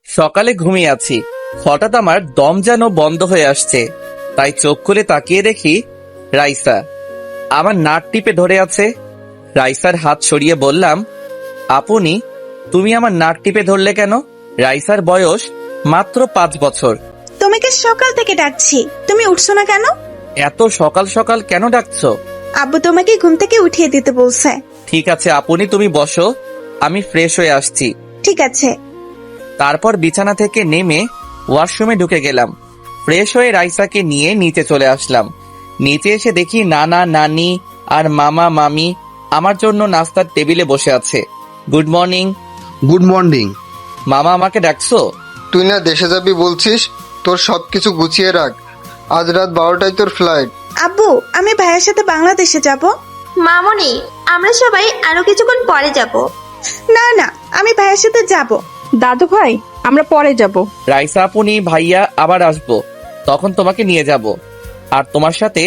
সকালে ঘুমিয়ে আছি, হঠাৎ আমার দম যেন বন্ধ হয়ে আসছে। তাই চোখ খুলে তাকিয়ে দেখি রাইসা আমার নাক টিপে ধরে আছে। রাইসার হাত সরিয়ে বললাম, আপনি তুমি আমার নাক টিপে ধরলে কেন? রাইসার বয়স মাত্র 5 বছর। তোমাকে সকাল থেকে ডাকছি, তুমি উঠছো না কেন? এত সকাল সকাল কেন ডাকছো? আব্বু তোমাকে ঘুম থেকে উঠিয়ে দিতে বলছে। ঠিক আছে আপনি তুমি বসো, আমি ফ্রেশ হয়ে আসছি। ঠিক আছে। তারপর বিছানা থেকে নেমে ওয়াশরুমে ঢুকে গেলাম। ফ্রেশ হয়ে রাইসাকে নিয়ে নিচে চলে আসলাম। নিচে এসে দেখি নানা নানি আর মামা মামি আমার জন্য নাস্তার টেবিলে বসে আছে। Good morning. Good morning. মামা আমাকে ডাকছো? তুই না দেশে যাবি বলছিস, তোর সবকিছু গুছিয়ে রাখ, আজ রাত 12টায় তোর ফ্লাইট। আব্বু, আমি ভাইয়ের সাথে বাংলাদেশে যাব। মামনি, আমরা সবাই আরো কিছুক্ষণ পরে যাব। না না, আমি ভাইয়ের সাথে যাব। দাদু ভাই, আমরা পরে যাব। রাইসা আপনি ভাইয়া আবার আসবো, তখন তোমাকে নিয়ে যাব আর তোমার সাথে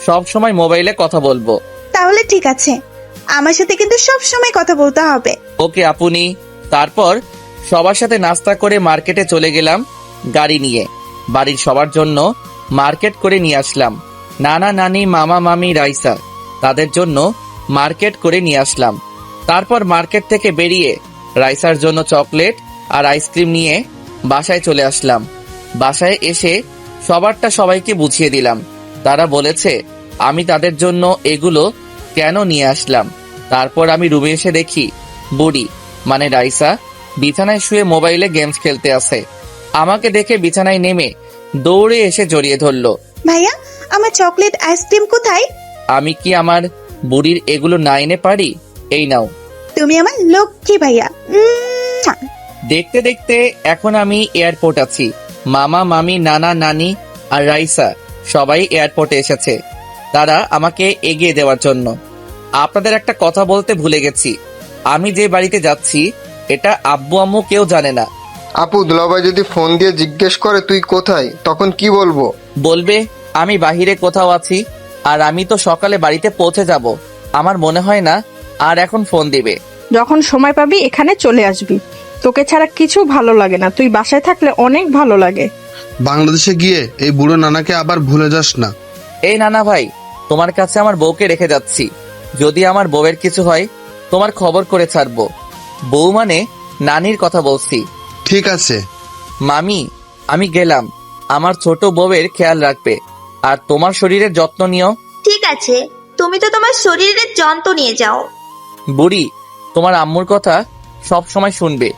সব সময় মোবাইলে কথা বলবো। তাহলে ঠিক আছে, আমার সাথে কিন্তু সব সময় কথা বলতে হবে। ওকে আপনি। তারপর সবার সাথে নাস্তা করে মার্কেটে চলে গেলাম গাড়ি নিয়ে। বাড়ির সবার জন্য মার্কেট করে নিয়ে আসলাম। নানা নানি মামা মামি রাইসা, তাদের জন্য মার্কেট করে নিয়ে আসলাম। তারপর মার্কেট থেকে বেরিয়ে রাইসার জন্য চকলেট আর আইসক্রিম নিয়ে বাসায় চলে আসলাম। বাসায় এসে সবারটা সবাইকে বুঝিয়ে দিলাম। তারা বলেছে আমি তাদের জন্য এগুলো কেন নিয়ে আসলাম। তারপর আমি রুমে এসে দেখি বুড়ি মানে রাইসা বিছানায় শুয়ে মোবাইলে গেমস খেলতে আছে। আমাকে দেখে বিছানায় নেমে দৌড়ে এসে জড়িয়ে ধরলো। ভাইয়া, আমার চকলেট আইসক্রিম কোথায়? আমি কি আমার বুড়ির এগুলো না এনে পারি? এই নাও। তুমি আমার লক্ষ্মী ভাইয়া। দেখতে দেখতে এখন আমি এয়ারপোর্ট আছি। মামা মামি নানা নানি আর রাইসা সবাই এয়ারপোর্টে এসেছে, তারা আমাকে এগিয়ে দেওয়ার জন্য। আপনাদের একটা কথা বলতে ভুলে গেছি, আমি যে বাড়িতে যাচ্ছি এটা আব্বু আম্মু কেউ জানে না। আপু, দুলাভাই যদি ফোন দিয়ে জিজ্ঞেস করে তুই কোথায়, তখন কি বলবো? বলবে আমি বাহিরে কোথাও আছি, আর আমি তো সকালে বাড়িতে পৌঁছে যাব। আমার মনে হয় না আর এখন ফোন দিবে। যখন সময় পাবি এখানে চলে আসবি। তোকে ছাড়া কিছু ভালো লাগে না, তুই বাসায় থাকলে অনেক ভালো লাগে। বাংলাদেশে গিয়ে এই বুড়ো নানাকে আবার ভুলে যাস না। এই নানা ভাই, তোমার কাছে আমার বউকে রেখে যাচ্ছি। যদি আমার বউয়ের কিছু হয় তোমার খবর করে ছাড়বো। বউ মানে নানির কথা বলছি। ঠিক আছে মামি, আমি গেলাম। আমার ছোট বউয়ের খেয়াল রাখবে আর তোমার শরীরের যত্ন নিও। ঠিক আছে, তুমি তো তোমার শরীরের যন্ত্র নিয়ে যাও। বুড়ি, তোমার আম্মুর কথা সব সময় শুনবে,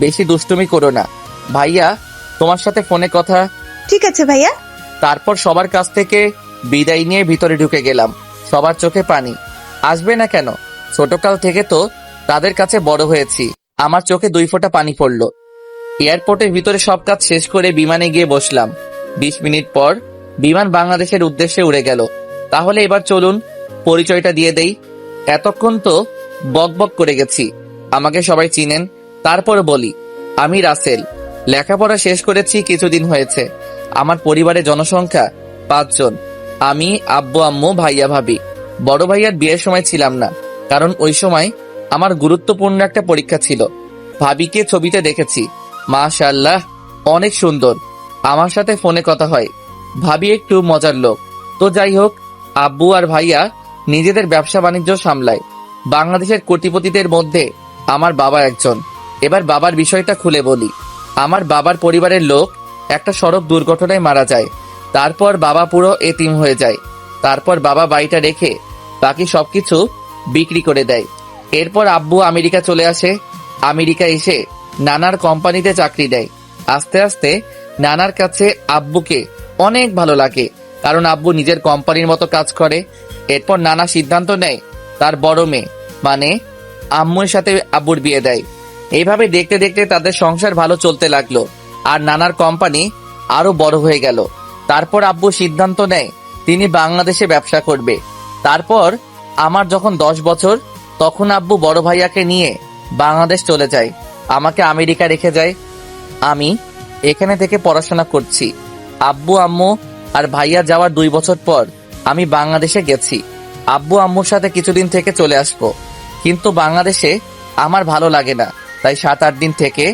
বেশি দুষ্টুমি করো না। ভাইয়া, তোমার সাথে ফোনে কথা। ঠিক আছে ভাইয়া। তারপর সবার কাছ থেকে বিদায় নিয়ে ভিতরে ঢুকে গেলাম। সবার চোখে পানি। আসবে না কেন? ছোটকাল থেকে তো তাদের কাছে বড় হয়েছি। আমার চোখে 2 ফোঁটা পানি পড়লো। এয়ারপোর্টের ভিতরে সব কাজ শেষ করে বিমানে গিয়ে বসলাম। 20 মিনিট পর বিমান বাংলাদেশের উদ্দেশ্যে উড়ে গেল। তাহলে এবার চলুন পরিচয়টা দিয়ে দেই। এতক্ষণ তো বক বক করে গেছি, আমাকে সবাই চিনেন। তারপর বলি, আমি রাসেল। লেখাপড়া শেষ করেছি কিছুদিন হয়েছে। আমার পরিবারের জনসংখ্যা 5 জন। আমি, আব্বু আম্মু, ভাইয়া ভাবি। বড় ভাইয়ার বিয়ের সময় ছিলাম না, কারণ ওই সময় আমার গুরুত্বপূর্ণ একটা পরীক্ষা ছিল। ভাবিকে ছবিতে দেখেছি, মাশাআল্লাহ অনেক সুন্দর। আমার সাথে ফোনে কথা হয়। ভাবি একটু মজার লোক। তো যাই হোক, আব্বু আর ভাইয়া নিজেদের ব্যবসা বাণিজ্য সামলায়। বাংলাদেশের কোটিপতিদের মধ্যে আমার বাবা একজন। এবার বাবার বিষয়টা খুলে বলি। আমার বাবার পরিবারের লোক একটা সড়ক দুর্ঘটনায় মারা যায়। তারপর বাবা পুরো এতিম হয়ে যায়। তারপর বাবা বাড়িটা রেখে বাকি সবকিছু বিক্রি করে দেয়। এরপর আব্বু আমেরিকা চলে আসে। আমেরিকা এসে নানার কোম্পানিতে চাকরি দেয়। আস্তে আস্তে নানার কাছে আব্বুকে অনেক ভালো লাগে, কারণ আব্বু নিজের কোম্পানির মতো কাজ করে। এরপর নানা সিদ্ধান্ত নেয় তার বড় মেয়ে মানে আম্মুর সাথে আব্বুর বিয়ে দেয়। এইভাবে দেখতে দেখতে তাদের সংসার ভালো চলতে লাগলো, আর নানার কোম্পানি আরো বড় হয়ে গেল। তারপর আব্বু সিদ্ধান্ত নেয় তিনি বাংলাদেশে ব্যবসা করবে। তারপর আমার যখন 10 বছর, তখন আব্বু বড় ভাইয়াকে নিয়ে বাংলাদেশ চলে যায়, আমাকে আমেরিকা রেখে যায়। আমি এখানে থেকে পড়াশোনা করছি। আব্বু আম্মু আর ভাইয়া যাওয়ার 2 বছর পর আমি বাংলাদেশে গেছি। আব্বু আম্মুর সাথে কিছুদিন থেকে চলে আসবো, কিন্তু বাংলাদেশে আমার ভালো লাগে না, তাই 7-8 দিন থেকে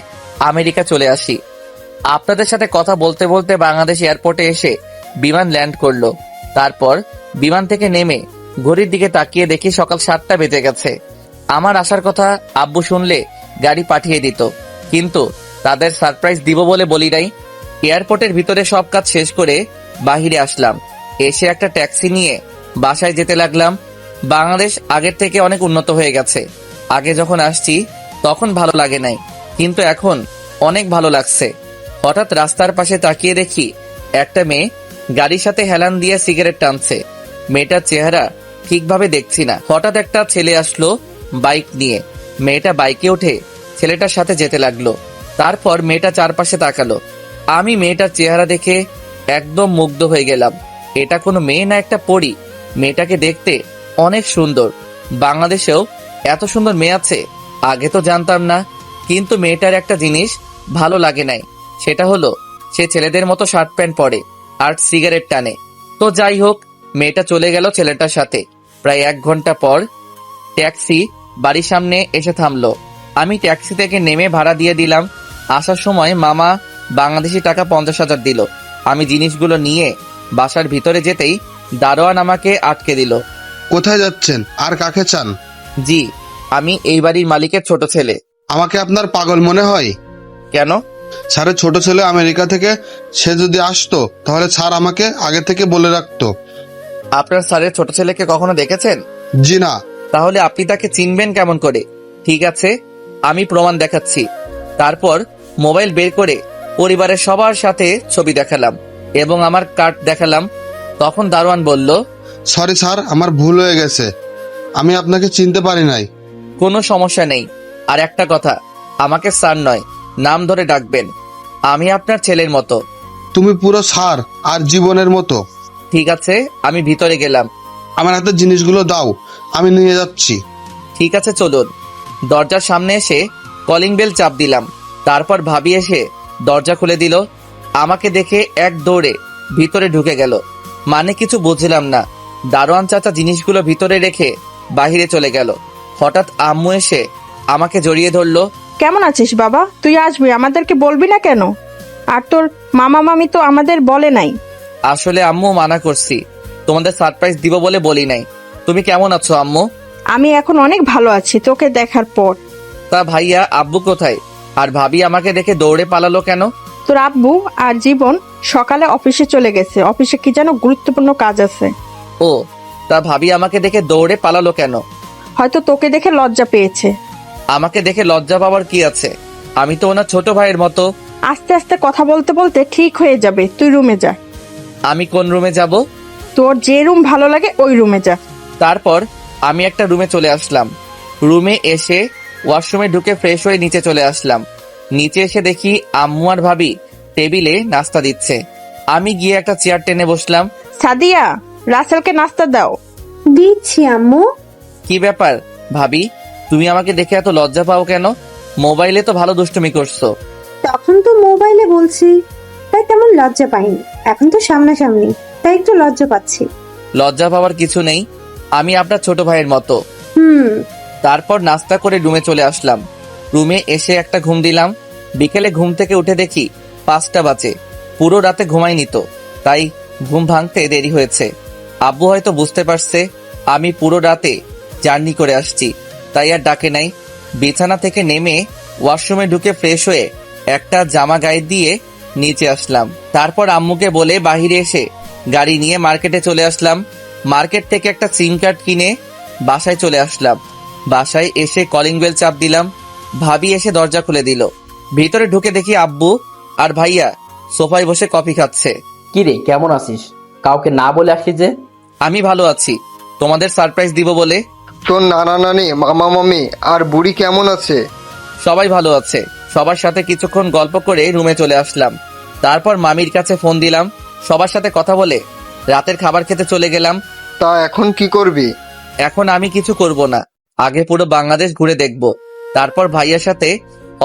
আমেরিকা চলে আসি। আপনাদের সাথে কথা বলতে বলতে বাংলাদেশ এয়ারপোর্টে এসে বিমান ল্যান্ড করলো। তারপর বিমান থেকে নেমে ঘড়ির দিকে তাকিয়ে দেখি সকাল 7টা বেজে গেছে। আমার আসার কথা আব্বু শুনলে গাড়ি পাঠিয়ে দিত, কিন্তু তাদের সারপ্রাইজ দিব বলে বলি নাই। এয়ারপোর্টের ভিতরে সব কাজ শেষ করে বাহিরে আসলাম। এসে একটা ট্যাক্সি নিয়ে বাসায় যেতে লাগলাম। বাংলাদেশ আগের থেকে অনেক উন্নত হয়ে গেছে। আগে যখন আসছি তখন ভালো লাগে নাই, কিন্তু এখন অনেক ভালো লাগছে। হঠাৎ রাস্তার পাশে তাকিয়ে দেখি একটা মেয়ে গাড়ির সাথে হেলান দিয়ে সিগারেট টানছে। মেয়েটার চেহারা ঠিকভাবে দেখছি না। হঠাৎ একটা ছেলে আসলো বাইক নিয়ে। মেয়েটা বাইকে উঠে ছেলেটার সাথে যেতে লাগলো। তারপর মেয়েটা চারপাশে তাকালো। আমি মেয়েটার চেহারা দেখে একদম মুগ্ধ হয়ে গেলাম। এটা কোনো মেয়ে না, একটা পরী। মেয়েটাকে দেখতে অনেক সুন্দর। বাংলাদেশেও এত সুন্দর মেয়ে আছে আগে তো জানতাম না। কিন্তু মেয়েটার একটা জিনিস ভালো লাগে নাই, সেটা হলো সে ছেলেদের মতো শার্ট প্যান্ট পরে আর সিগারেট টানে। তো যাই হোক, মেয়েটা চলে গেল ছেলেটার সাথে। প্রায় 1 ঘন্টা পর ট্যাক্সি বাড়ির সামনে এসে থামলো। আমি ট্যাক্সি থেকে নেমে ভাড়া দিয়ে দিলাম। আসার সময় মামা বাংলাদেশি টাকা 50,000 দিল। আমি জিনিসগুলো নিয়ে বাসার ভিতরে যেতেই দারোয়ান আমাকে আটকে দিল। কোথায় যাচ্ছেন আর কাকে চান? জি, আমি এই বাড়ির মালিকের ছোট ছেলে। আমাকে আপনার পাগল মনে হয়? কেন? স্যারের ছোট ছেলে আমেরিকা থেকে, সে যদি আসতো তাহলে স্যার আমাকে আগে থেকে বলে রাখতো। আপনার স্যারের ছোট ছেলেকে কখনো দেখেছেন? জি না। তাহলে আপনি তাকে চিনবেন কেমন করে? ঠিক আছে, আমি প্রমাণ দেখাচ্ছি। তারপর মোবাইল বের করে পরিবারের সবার সাথে ছবি দেখালাম এবং আমার কার্ড দেখালাম। তখন দারোয়ান বলল, সরি স্যার, আমার ভুল হয়ে গেছে, আমি আপনাকে চিনতে পারি নাই। কোনো সমস্যা নেই। আর একটা কথা, আমাকে স্যার নয়, নাম ধরে ডাকবেন। আমি আপনার ছেলের মতো। তুমি পুরো স্যার আর জীবনের মতো। ঠিক আছে, আমি ভিতরে গেলাম। আমার হাতে জিনিসগুলো দাও, আমি নিয়ে যাচ্ছি। ঠিক আছে, চলুন। দরজার সামনে এসে কলিং বেল চাপ দিলাম। তারপর ভাবি এসে দরজা খুলে দিল। আমাকে দেখে এক দৌড়ে ভিতরে ঢুকে গেল। মানে কিছু বুঝলাম না। দারোয়ান চাচা জিনিসগুলো ভিতরে রেখে বাহিরে চলে গেল। হঠাৎ আম্মু এসে আমাকে জড়িয়ে ধরলো। কেমন আছিস বাবা? তুই আসবি, আমাদেরকে বলবি না কেন? আর তোর মামা মামি তো আমাদের বলে নাই। আসলে আম্মু মানা করছি, তোমাদের সারপ্রাইজ দিব বলে বলি নাই। তুমি কেমন আছো আম্মু? আমি এখন অনেক ভালো আছি তোকে দেখার পর। তা ভাইয়া আব্বু কোথায়? আর ভাবি আমাকে দেখে দৌড়ে পালালো কেন? তোর আব্বু আর জীবন সকালে অফিসে চলে গেছে, অফিসে কি যেন গুরুত্বপূর্ণ কাজ আছে। ও, তা ভাবি আমাকে দেখে দৌড়ে পালালো কেন? হয়তো তোকে দেখে লজ্জা পেয়েছে। আমাকে দেখে লজ্জা পাওয়ার কি আছে? আমি তো ওনার ছোট ভাইয়ের মতো। আস্তে আস্তে কথা বলতে বলতে ঠিক হয়ে যাবে, তুই রুমে যা। আমি কোন রুমে যাব? তোর যে রুম ভালো লাগে ওই রুমে যা। তারপর আমি একটা রুমে চলে আসলাম। রুমে এসে ওয়াশরুমে ঢুকে ফ্রেশ হয়ে নিচে চলে আসলাম। নিচে এসে দেখি আম্মু আর ভাবি টেবিলে নাস্তা দিচ্ছে। আমি গিয়ে একটা চেয়ার টেনে বসলাম। সাদিয়া, রাসেলকে নাস্তা দাও। দিচ্ছি আম্মু। কি ব্যাপার ভাবি, তুমি আমাকে দেখে এত লজ্জা পাও কেন? মোবাইলে তো ভালো দুষ্টুমি করছো। তখন তো মোবাইলে বলছি, তাই তেমন লজ্জা পাইনি। এখন তো সামনাসামনি, তাই একটু লজ্জা পাচ্ছি। লজ্জা পাওয়ার কিছু নেই, আমি আপনার ছোট ভাইয়ের মতো। তারপর নাস্তা করে রুমে চলে আসলাম। রুমে এসে একটা ঘুম দিলাম। বিকেলে ঘুম থেকে উঠে দেখি 5টা বাজে। পুরো রাতে ঘুমাইনি তো, তাই ঘুম ভাঙতে দেরি হয়েছে। আব্বু হয়তো বুঝতে পারছে আমি পুরো রাতে জার্নি করে আসছি, তাই আর ডাকে নাই। বিছানা থেকে নেমে ওয়াশরুমে ঢুকে ফ্রেশ হয়ে একটা জামা গায়ে দিয়ে নিচে আসলাম। তারপর আম্মুকে বলে বাহিরে এসে গাড়ি নিয়ে মার্কেটে চলে আসলাম। মার্কেট থেকে একটা সিম কার্ড কিনে বাসায় চলে আসলাম। বাসায় এসে কলিং বেল চাপ দিলাম। ভাবি এসে দরজা খুলে দিল। ভিতরে ঢুকে দেখি আব্বু আর ভাইয়া সোফায় বসে কফি খাচ্ছে। কিরে, কেমন আছিস? কাউকে না বলে আসি যে? আমি ভালো আছি, তোমাদের সারপ্রাইজ দিব বলে। তোর নানা নানি, মামা মামি আর বুড়ি কেমন আছে? সবাই ভালো আছে। সবার সাথে কিছুক্ষণ গল্প করে রুমে চলে আসলাম। তারপর মামির কাছে ফোন দিলাম। সবার সাথে কথা বলে রাতের খাবার খেতে চলে গেলাম। তা এখন কি করবি? এখন আমি কিছু করব না, আগে পুরো বাংলাদেশ ঘুরে দেখব। তারপর ভাইয়ার সাথে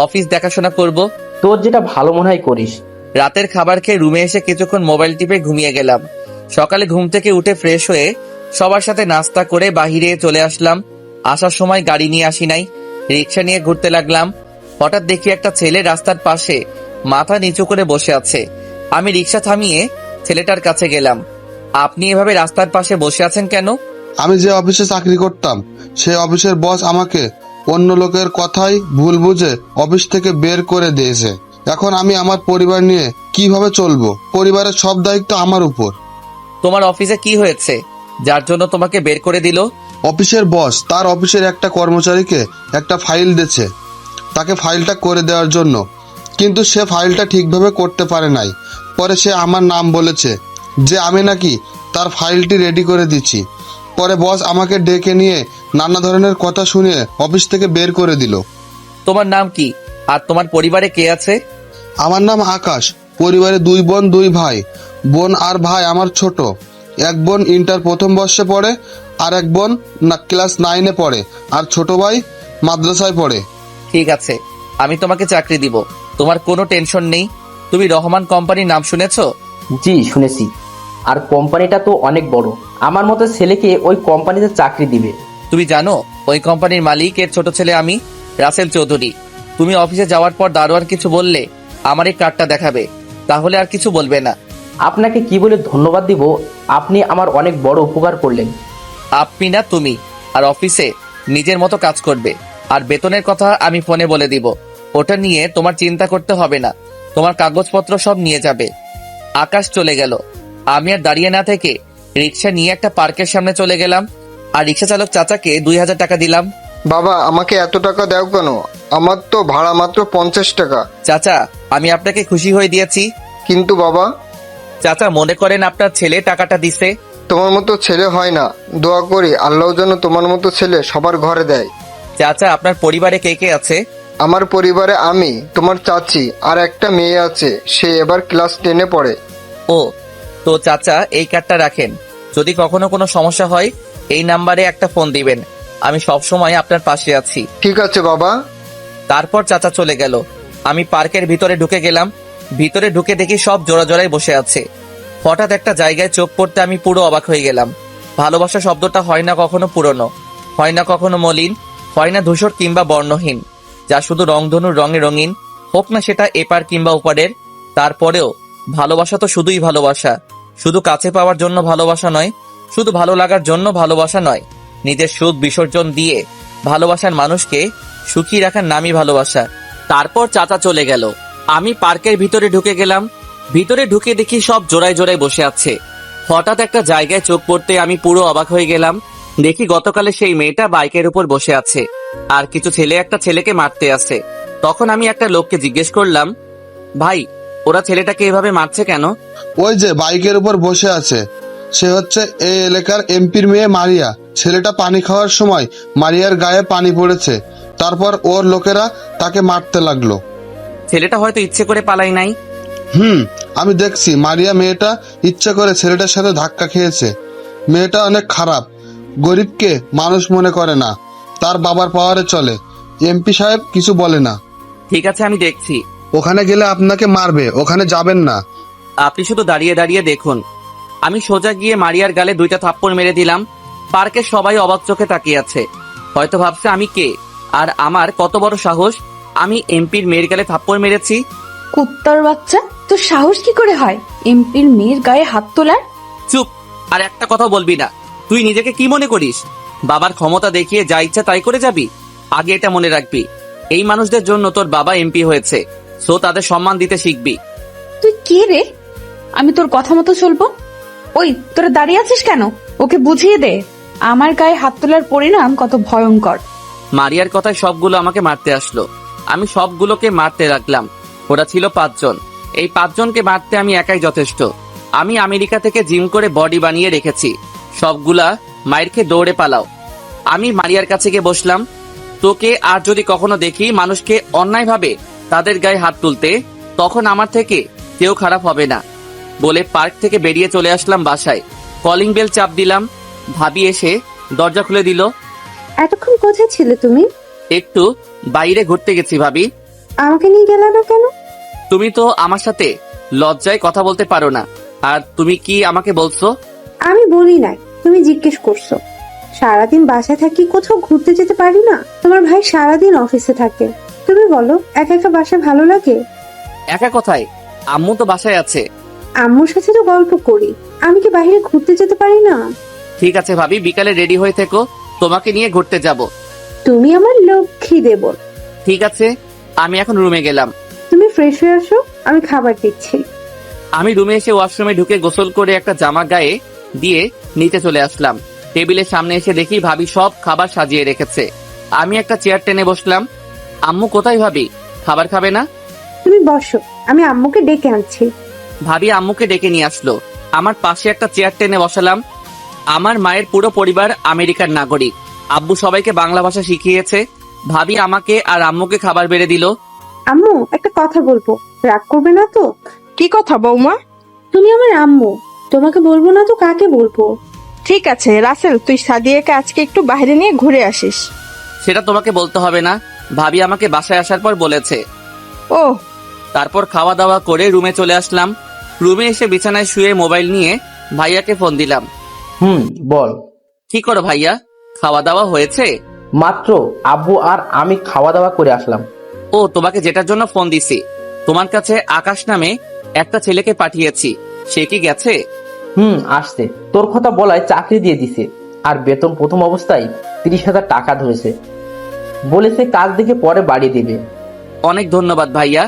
অফিস দেখাশোনা করব। তোর যেটা ভালো মনে হয় করিস। রাতের খাবার খেয়ে রুমে এসে কিছুক্ষণ মোবাইল টিপে ঘুমিয়ে গেলাম। সকালে ঘুম থেকে উঠে ফ্রেশ হয়ে সবার সাথে নাস্তা করে বাহিরে চলে আসলাম। আসার সময় গাড়ি নিয়ে আসি নাই, রিক্সা নিয়ে ঘুরতে লাগলাম। হঠাৎ দেখি একটা ছেলে রাস্তার পাশে মাথা নিচু করে বসে আছে। আমি রিক্সা থামিয়ে ছেলেটার কাছে গেলাম। আপনি এভাবে রাস্তার পাশে বসে আছেন কেন? আমি যে অফিসে চাকরি করতাম সেই অফিসের বস আমাকে অন্য লোকের কথাই ভুল বুঝে অফিস থেকে বের করে দিয়েছে। এখন আমি আমার পরিবার নিয়ে কিভাবে চলবো? পরিবারের সব দায়িত্ব আমার উপর। তোমার অফিসে কি হয়েছে যার জন্য তোমাকে বের করে দিল? অফিসের বস তার অফিসের একটা কর্মচারীকে একটা ফাইল দিয়েছে, তাকে ফাইলটা করে দেওয়ার জন্য, কিন্তু সে ফাইলটা ঠিকভাবে করতে পারে নাই। পরে সে আমার নাম বলেছে যে আমি নাকি তার ফাইলটি রেডি করে দিচ্ছি। পরে বস আমাকে ডেকে নিয়ে নানা ধরনের কথা শুনিয়ে অফিস থেকে বের করে দিল। তোমার নাম কি আর তোমার পরিবারে কে আছে? আমার নাম আকাশ। পরিবারে 2 বোন 2 ভাই। বোন আর ভাই আমার ছোট। এক বোন ইন্টার প্রথম বর্ষে পড়ে, আর এক বোন ক্লাস 9-এ পড়ে, আর ছোট ভাই মাদ্রাসায় পড়ে। ঠিক আছে, আমি তোমাকে চাকরি দিব, তোমার কোনো টেনশন নেই। তুমি রহমান কোম্পানির নাম শুনেছো? জি শুনেছি, আর কোম্পানিটা তো অনেক বড়। আমার মতো ছেলেকে ওই কোম্পানিতে চাকরি দিবে। তুমি জানো ওই কোম্পানির মালিক এর ছোট ছেলে আমি, রাসেল চৌধুরী। তুমি অফিসে যাওয়ার পর দারোয়ান কিছু বললে আমার এই কার্ডটা দেখাবে, তাহলে আর কিছু বলবে না। আপনাকে কি বলে ধন্যবাদ দিব? আপনি আমার অনেক বড় উপকার করলেন। আপনি না তুমি, আর অফিসে নিজের মতো কাজ করবে। আর বেতনের কথা আমি ফোনে বলে দিব, ওটা নিয়ে তোমার চিন্তা করতে হবে না। তোমার কাগজপত্র সব নিয়ে যাবে। আকাশ চলে গেল। আমি আর দাঁড়িয়ে না থেকে রিক্সা নিয়ে একটা পার্কের সামনে চলে গেলাম, আর রিক্সা চালক চাচাকে 2000 টাকা দিলাম। বাবা, আমাকে এত টাকা দাও কেন? আমার তো ভাড়া মাত্র 50 টাকা। চাচা, আমি আপনাকে খুশি হয়ে দিয়েছি। কিন্তু বাবা, চাচা মনে করেন আপনার ছেলে টাকাটা দিছে। তোমার মতো ছেলে হয় না। দোয়া করি আল্লাহ যেন তোমার মতো ছেলে সবার ঘরে দেয়। চাচা, আপনার পরিবারে কে কে আছে? আমার পরিবারে আমি, তোমার চাচি আর একটা মেয়ে আছে, সে এবার ক্লাস 10-এ পড়ে। ও, তো চাচা এই কার্ডটা রাখেন। যদি কখনো কোনো সমস্যা হয় এই নাম্বারে একটা ফোন দিবেন, আমি সব সময় আপনার পাশে আছি। ঠিক আছে বাবা। তারপর চাচা চলে গেল। আমি পার্কের ভিতরে ঢুকে গেলাম। ভিতরে ঢুকে দেখি সব জোড়া জোড়ায় বসে আছে। হঠাৎ একটা জায়গায় চোখ পড়তে আমি পুরো অবাক হয়ে গেলাম। ভালোবাসা শব্দটা হয় না কখনো পুরনো, হয় না কখনো মলিন, হয় না ধূসর কিংবা বর্ণহীন, যা শুধু রংধনুর রঙে রঙিন, হোক না সেটা এপার কিংবা ওপারের। তারপরেও ভালোবাসা তো শুধুই ভালোবাসা। শুধু কাছে পাওয়ার জন্য ভালোবাসা নয়, শুধু ভালো লাগার জন্য ভালোবাসা নয়। নিজের সুখ বিসর্জন দিয়ে ভালোবাসার মানুষকে সুখী রাখার নামই ভালোবাসা। তারপর চাচা চলে গেল। আমি পার্কের ভিতরে ঢুকে গেলাম। ভিতরে ঢুকে দেখি সব জোড়ায় জোড়ায় বসে আছে। হঠাৎ একটা জায়গায় চোখ পড়তে আমি পুরো অবাক হয়ে গেলাম। দেখি গতকালে সেই মেয়েটা বাইকের উপর বসে আছে, আর কিছু ছেলে একটা ছেলেকে মারতে আসে। তখন আমি একটা লোককে জিজ্ঞেস করলাম, ভাই, ওরা ছেলেটাকে এভাবে মারছে কেন? ওই যে বাইকের উপর বসে আছে, সে হচ্ছে এই এলাকার এমপির মেয়ে মারিয়া। ছেলেটা পানি খাওয়ার সময় মারিয়ার গায়ে পানি পড়েছে, তারপর ওর লোকেরা তাকে মারতে লাগলো। ছেলেটা হয়তো ইচ্ছে করে পালাই নাই। আমি দেখছি মারিয়া মেয়েটা ইচ্ছে করে ছেলেটার সাথে ধাক্কা খেয়েছে। মেয়েটা অনেক খারাপ, গরিবকে মানুষ মনে করে না, তার বাবার পাওয়ারে চলে। এমপি সাহেব কিছু বলে না। ঠিক আছে, আমি দেখছি। ওখানে গেলে আপনাকে মারবে, ওখানে যাবেন না। আপনি শুধু দাঁড়িয়ে দাঁড়িয়ে দেখুন। আমি সোজা গিয়ে মারিয়ার গালে 2টা থাপ্পড় মেরে দিলাম। পার্কের সবাই অবাক চোখে তাকিয়ে আছে, হয়তো ভাবছে আমি কে আর আমার কত বড় সাহস। আমি এমপির মেয়ের গালে থাপ্পড় মেরেছি। কুত্তার বাচ্চা, তোর সাহস কি করে হয় এমপির মেয়ের গায়ে হাত তোলার? চুপ, আর একটা কথা বলবি না। তুই নিজেকে কি মনে করিস? বাবার ক্ষমতা দেখিয়ে যা ইচ্ছা তাই করে যাবি? আগে এটা মনে রাখবি, এই মানুষদের জন্য তোর বাবা এমপি হয়েছে, সো তাদের সম্মান দিতে শিখবি। তুই কে রে? আমি তোর কথা মতো চলবো? ওই, তোরা দাঁড়িয়ে আছিস কেন? ওকে বুঝিয়ে দে আমার গায়ে হাত তোলার পরিণাম কত ভয়ঙ্কর। মারিয়ার কথায় সবগুলো আমাকে মারতে আসলো। আমি সবগুলোকে মারতে রাখলাম। ওরা ছিল 5 জন। এই 5 জনকে মারতে আমি একাই যথেষ্ট। আমি আমেরিকা থেকে জিম করে বডি বানিয়ে রেখেছি। সবগুলা মায়ের খেয়ে দৌড়ে পালাও। আমি মারিয়ার কাছে গিয়ে বসলাম। তোকে আর যদি কখনো দেখি মানুষকে অন্যায়ভাবে তাদের গায়ে হাত তুলতে, তখন আমার থেকে কেউ খারাপ হবে না বলে পার্ক থেকে বেরিয়ে চলে আসলাম বাসায়। কলিং বেল চাপ দিলাম। ভাবি এসে দরজা খুলে দিল। এতক্ষণ কোথায় ছিলে তুমি? একটু বাইরে ঘুরতে গেছি ভাবি। আমাকে নিয়ে গেলে না কেন? তুমি তো আমার সাথে লজ্জায় কথা বলতে পারো না, আর তুমি কি আমাকে বলছো? আমি বলি নাই, তুমি জিজ্ঞেস করছো। সারাদিন বাসায় থাকি, কোথাও ঘুরতে যেতে পারি না। তোমার ভাই সারাদিন অফিসে থাকে। তুমি বলো, একা একা বাসায় ভালো লাগে? একা কোথায়? আম্মু তো বাসায় আছে। আম্মুর সাথে তো গল্প করি, আমি কি বাইরে ঘুরতে যেতে পারি না? ঠিক আছে ভাবি, বিকালে রেডি হয়ে থেকো, তোমাকে নিয়ে ঘুরতে যাব। তুমি আমার লক্ষ্মী দেবর। ঠিক আছে, আমি এখন রুমে গেলাম। তুমি ফ্রেশ হয়ে আসো, আমি খাবার দিচ্ছি। আমি রুমে এসে ওয়াশরুমে ঢুকে গোসল করে একটা জামা গায়ে দিয়ে নিচে চলে আসলাম। টেবিলের সামনে এসে দেখি ভাবি সব খাবার সাজিয়ে রেখেছে। আমি একটা চেয়ার টেনে বসলাম। আম্মু কোথায় ভাবি? খাবার খাবে না? তুমি বসো, আমি আম্মুকে ডেকে আনছি। ভাবি আম্মুকে ডেকে নিয়ে আসলো। আমার পাশে একটা চেয়ার টেনে বসালাম। আমার মায়ের পুরো পরিবার আমেরিকার নাগরিক। আব্বু সবাইকে বাংলা ভাষা শিখিয়েছে। ভাবি আমাকে আর আম্মুকে খাবার বেড়ে দিল। আম্মু, একটা কথা বলবো, রাগ করবে না তো? কি কথা বৌমা? তুমি আমার আম্মু, তোমাকে বলবো না তো কাকে বলবো? ঠিক আছে রাসেল, তুই সাদিয়াকে আজকে একটু বাইরে নিয়ে ঘুরে আসিস। সেটা তোমাকে বলতে হবে না, ভাবি আমাকে বাসায় আসার পর বলেছে। ও, তারপর খাওয়া দাওয়া করে রুমে চলে আসলাম। রুমে এসে বিছানায় শুয়ে মোবাইল নিয়ে ভাইয়াকে ফোন দিলাম। বল। কি করো ভাইয়া? খাওয়া দাওয়া হয়েছে? মাত্র আব্বু আর আমি খাওয়া দাওয়া করে আসলাম। ও, তোমাকে যেটার জন্য ফোন দিছি, তোমার কাছে আকাশ নামে একটা ছেলেকে পাঠিয়েছি, সে কি গেছে? আসছে। তোর কথা বলায় চাকরি দিয়ে দিছে, আর বেতন প্রথম অবস্থায় 30,000 টাকা ধরেছে। বলেছে কাজ দেখে পরে বাড়িয়ে দেবে। অনেক ধন্যবাদ ভাইয়া।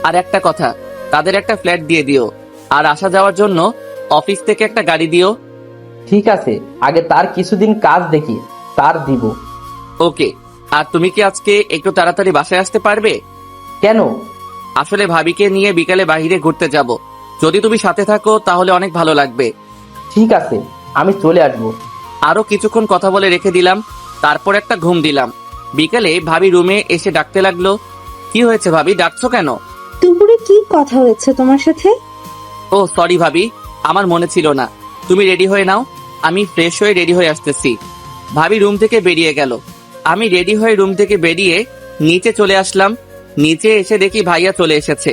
আর একটা কথা, তাদের একটা ফ্ল্যাট দিয়ে দিও, আর আসা যাওয়ার জন্য অফিস থেকে একটা গাড়ি দিও। ঠিক আছে, আগে তার কিছুদিন কাজ দেখি, তার দিব। ওকে। আর তুমি কি আজকে একটু তাড়াতাড়ি বাসায় আসতে পারবে? কেন? আসলে ভাবিকে নিয়ে বিকালে বাইরে ঘুরতে যাব, যদি তুমি সাথে থাকো তাহলে অনেক ভালো লাগবে। ঠিক আছে, আমি চলে আসবো। আরো কিছুক্ষণ কথা বলে রেখে দিলাম। তারপর একটা ঘুম দিলাম। বিকালে ভাবি রুমে এসে ডাকতে লাগলো। কি হয়েছে ভাবি, ডাকছো কেন? দুপুরে কি কথা হয়েছে তোমার সাথে? ও সরি ভাবি, আমার মনে ছিল না। তুমি রেডি হয়ে নাও, আমি ফ্রেশ হয়ে রেডি হয়ে আসতেছি। ভাবি রুম থেকে বেরিয়ে গেল। আমি রেডি হয়ে রুম থেকে বেরিয়ে নিচে চলে আসলাম। নিচে এসে দেখি ভাইয়া চলে এসেছে।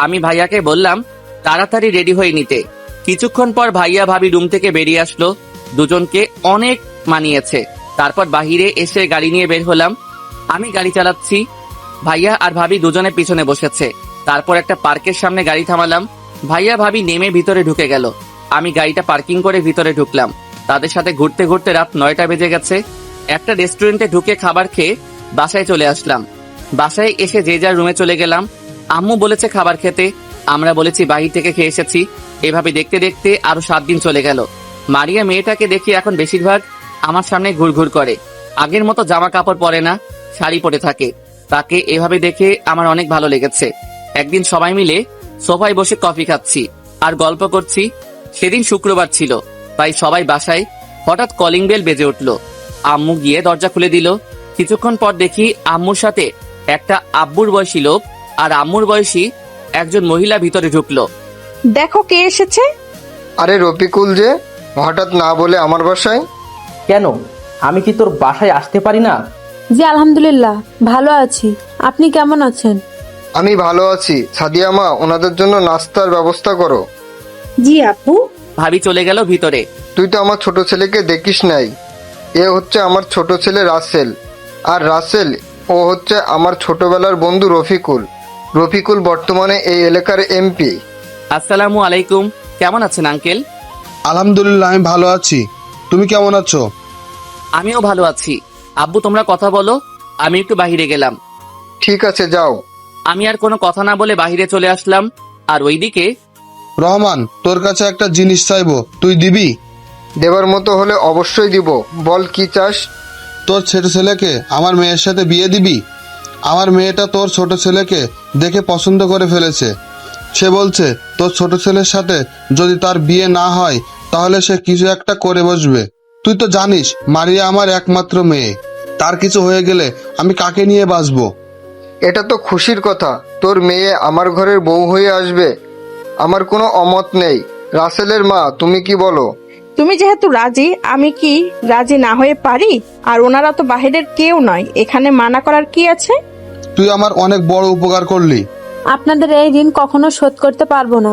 আমি ভাইয়াকে বললাম তাড়াতাড়ি রেডি হয়ে নিতে। কিছুক্ষণ পর ভাইয়া ভাবি রুম থেকে বেরিয়ে আসলো। দুজনকে অনেক মানিয়েছে। তারপর বাহিরে এসে গাড়ি নিয়ে বের হলাম। আমি গাড়ি চালাচ্ছি, ভাইয়া আর ভাবি দুজনে পিছনে বসেছে। তারপর একটা পার্কের সামনে গাড়ি থামালাম। ভাইয়া ভাবি নেমে ভিতরে ঢুকে গেল। আমি গাড়িটা পার্কিং করে ভিতরে ঢুকলাম। তাদের সাথে ঘুরতে ঘুরতে রাত 9টা বেজে গেছে। একটা রেস্টুরেন্টে ঢুকে খাবার খেয়ে বাসায় চলে আসলাম। বাসায় এসে যে যার রুমে চলে গেলাম। আম্মু বলেছে খাবার খেতে, আমরা বলেছি বাহির থেকে খেয়ে এসেছি। এভাবে দেখতে দেখতে আরো 7 দিন চলে গেল। মারিয়া মেয়েটাকে দেখি এখন বেশিরভাগ আমার সামনে ঘুরঘুর করে। আগের মতো জামা কাপড় পরে না, শাড়ি পরে থাকে। তাকে এভাবে দেখে আমার অনেক ভালো লেগেছে। একদিন সবাই মিলে সোফায় বসে কফি খাচ্ছি আর গল্প করছি। সেদিন শুক্রবার ছিল, তাই সবাই বাসায়। হঠাৎ কলিং বেল বেজে উঠল। আম্মু গিয়ে দরজা খুলে দিল। কিছুক্ষণ পর দেখি আম্মুর সাথে একটা আব্বুর বয়সী লোক আর আম্মুর বয়সী একজন মহিলা ভিতরে ঢুকলো। দেখো কে এসেছে। আরে রফিকুল যে, হঠাৎ না বলে আমার বাসায়? কেন, আমি কি তোর বাসায় আসতে পারি না? জি আলহামদুলিল্লাহ ভালো আছি, আপনি কেমন আছেন? আমি ভালো আছি। সাদিয়া মা, ওনাদের জন্য নাস্তার ব্যবস্থা করো। জি আপু। ভাবি চলে গেল ভিতরে। তুই তো আমার ছোট ছেলেকে দেখিস নাই। এ হচ্ছে আমার ছোট ছেলে রাসেল, আর রাসেল ও হচ্ছে আমার ছোটবেলার বন্ধু রফিকুল। রফিকুল বর্তমানে এই এলাকার এমপি। আসসালামু আলাইকুম, কেমন আছেন আঙ্কেল? আলহামদুলিল্লাহ, আমি ভালো আছি। তুমি কেমন আছো? আমিও ভালো আছি। আব্বু তোমরা কথা বলো, আমি একটু বাইরে গেলাম। ঠিক আছে, যাও। আমি আর কোনো কথা না বলে বাইরে চলে আসলাম। আর ওইদিকে রহমান, তোর কাছে একটা জিনিস চাইবো, তুই দিবি? দেবার মতো হলে অবশ্যই দিব। বল কি চাস? তোর ছোট ছেলেকে আমার মেয়ের সাথে বিয়ে দিবি? আমার মেয়েটা তোর ছোট ছেলেকে দেখে পছন্দ করে ফেলেছে। সে বলছে তোর ছোট ছেলের সাথে যদি তার বিয়ে না হয় তাহলে সে কিছু একটা করে বসবে। তুই তো জানিস মারিয়া আমার একমাত্র মেয়ে, তার কিছু হয়ে গেলে আমি কাকে নিয়ে বাঁচবো? এটা তো খুশির কথা, তোর মেয়ে আমার ঘরের বউ হয়ে আসবে। আমার কোনো অমত নেই। রাসেলের মা, তুমি কি বলো? তুমি যেহেতু রাজি, আমি কি রাজি না হয়ে পারি? আর ওনারা তো বাহিরের কেউ নয়, এখানে মানা করার কি আছে? তুই আমার অনেক বড় উপকার করলি। আপনাদের এই ঋণ কখনো শোধ করতে পারবো না।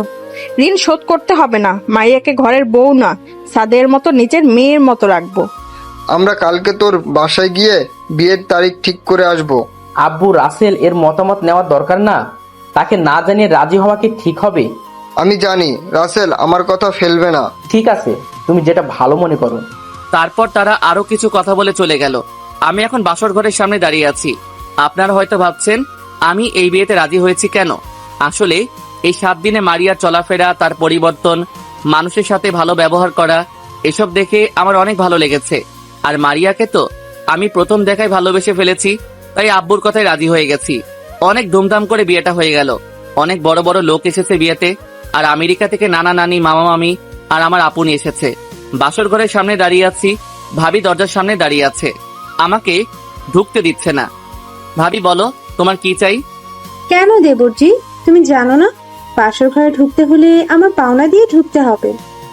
ঋণ শোধ করতে হবে না। মাইয়াকে ঘরের বউ না, সাদের মতো নিজের মেয়ের মতো রাখবো। আমরা কালকে তোর বাসায় গিয়ে বিয়ের তারিখ ঠিক করে আসব। আব্বু, রাসেল এর মতামত নেওয়ার দরকার না। তাকে না জানিয়ে রাজি হওয়া কি ঠিক হবে? আমি জানি রাসেল আমার কথা ফেলবে না। ঠিক আছে, তুমি যেটা ভালো মনে করো। তারপর তারা আরো কিছু কথা বলে চলে গেল। আমি এখন বাসর ঘরের সামনে দাঁড়িয়ে আছি। আপনারা হয়তো ভাবছেন আমি এই বিয়েতে রাজি হয়েছি কেন। আসলে এই 7 দিনে মারিয়ার চলাফেরা, তার পরিবর্তন, মানুষের সাথে ভালো ব্যবহার করা, এসব দেখে আমার অনেক ভালো লেগেছে। আর মারিয়াকে তো আমি প্রথম দেখায় ভালোবেসে ফেলেছি, তাই আব্বুর কথায় রাজি হয়ে গেছি। অনেক ধুমধাম করে বিয়েটা হয়ে গেল। অনেক বড় বড় লোক এসেছে বিয়েতে, আর আমেরিকা থেকে নানা নানি, মামা মামি আর আমার আপুনি এসেছে। বাসর ঘরের সামনে দাঁড়িয়ে আছি, ভাবি দরজার সামনে দাঁড়িয়ে আছে, আমাকে ঢুকতে দিচ্ছে না। ভাবি বলো তোমার কি চাই? কেন দেবরজি, তুমি জানো না বাসর ঘরে ঢুকতে হলে আমার পাওনা দিয়ে ঢুকতে হবে?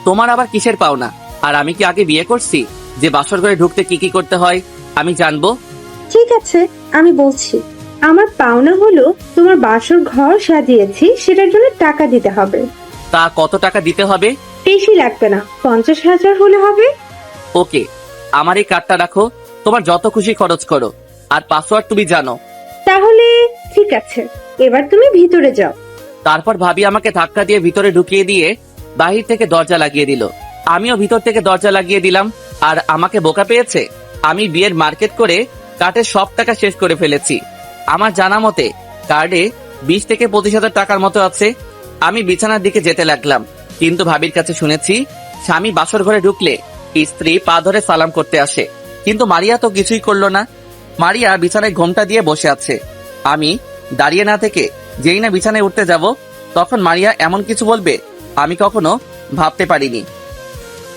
তোমার আবার কিসের পাওনা? আর আমি কি আগে বিয়ে করছি যে বাসর ঘরে ঢুকতে কি কি করতে হয় আমি জানবো? ঠিক আছে, আমি বলছি। আমার পাওনা হলো তোমার বাসর ঘর সাজিয়েছি, সেটার জন্য টাকা দিতে হবে। তা কত টাকা দিতে হবে? বেশি লাগবে না, 50,000 হলে হবে। ওকে, আমার এই কার্ডটা রাখো, তোমার যত খুশি খরচ করো, আর পাসওয়ার্ড তুমি জানো। তাহলে ঠিক আছে, এবার তুমি ভিতরে যাও। তারপর ভাবি আমাকে ধাক্কা দিয়ে ভিতরে ঢুকিয়ে দিয়ে বাহির থেকে দরজা লাগিয়ে দিল। আমিও ভিতর থেকে দরজা লাগিয়ে দিলাম। আর আমাকে বোকা পেয়েছে। আমি বিয়ের মার্কেট করে কার্ডের সব টাকা শেষ করে ফেলেছি। আমার জানা মতে কার্ডে 20 থেকে 25,000 টাকার মতো আছে। আমি বিছানার দিকে যেতে লাগলাম, কিন্তু ভাবির কাছে শুনেছি স্বামী বাসর ঘরে ঢুকলে স্ত্রী পা ধরে সালাম করতে আসে। কিন্তু মারিয়া তো কিছুই করলো না। মারিয়া বিছানায় ঘোমটা দিয়ে বসে আছে। আমি দাঁড়িয়ে না থেকে যেই না বিছানায় উঠতে যাব, তখন মারিয়া এমন কিছু বলবে আমি কখনো ভাবতে পারিনি।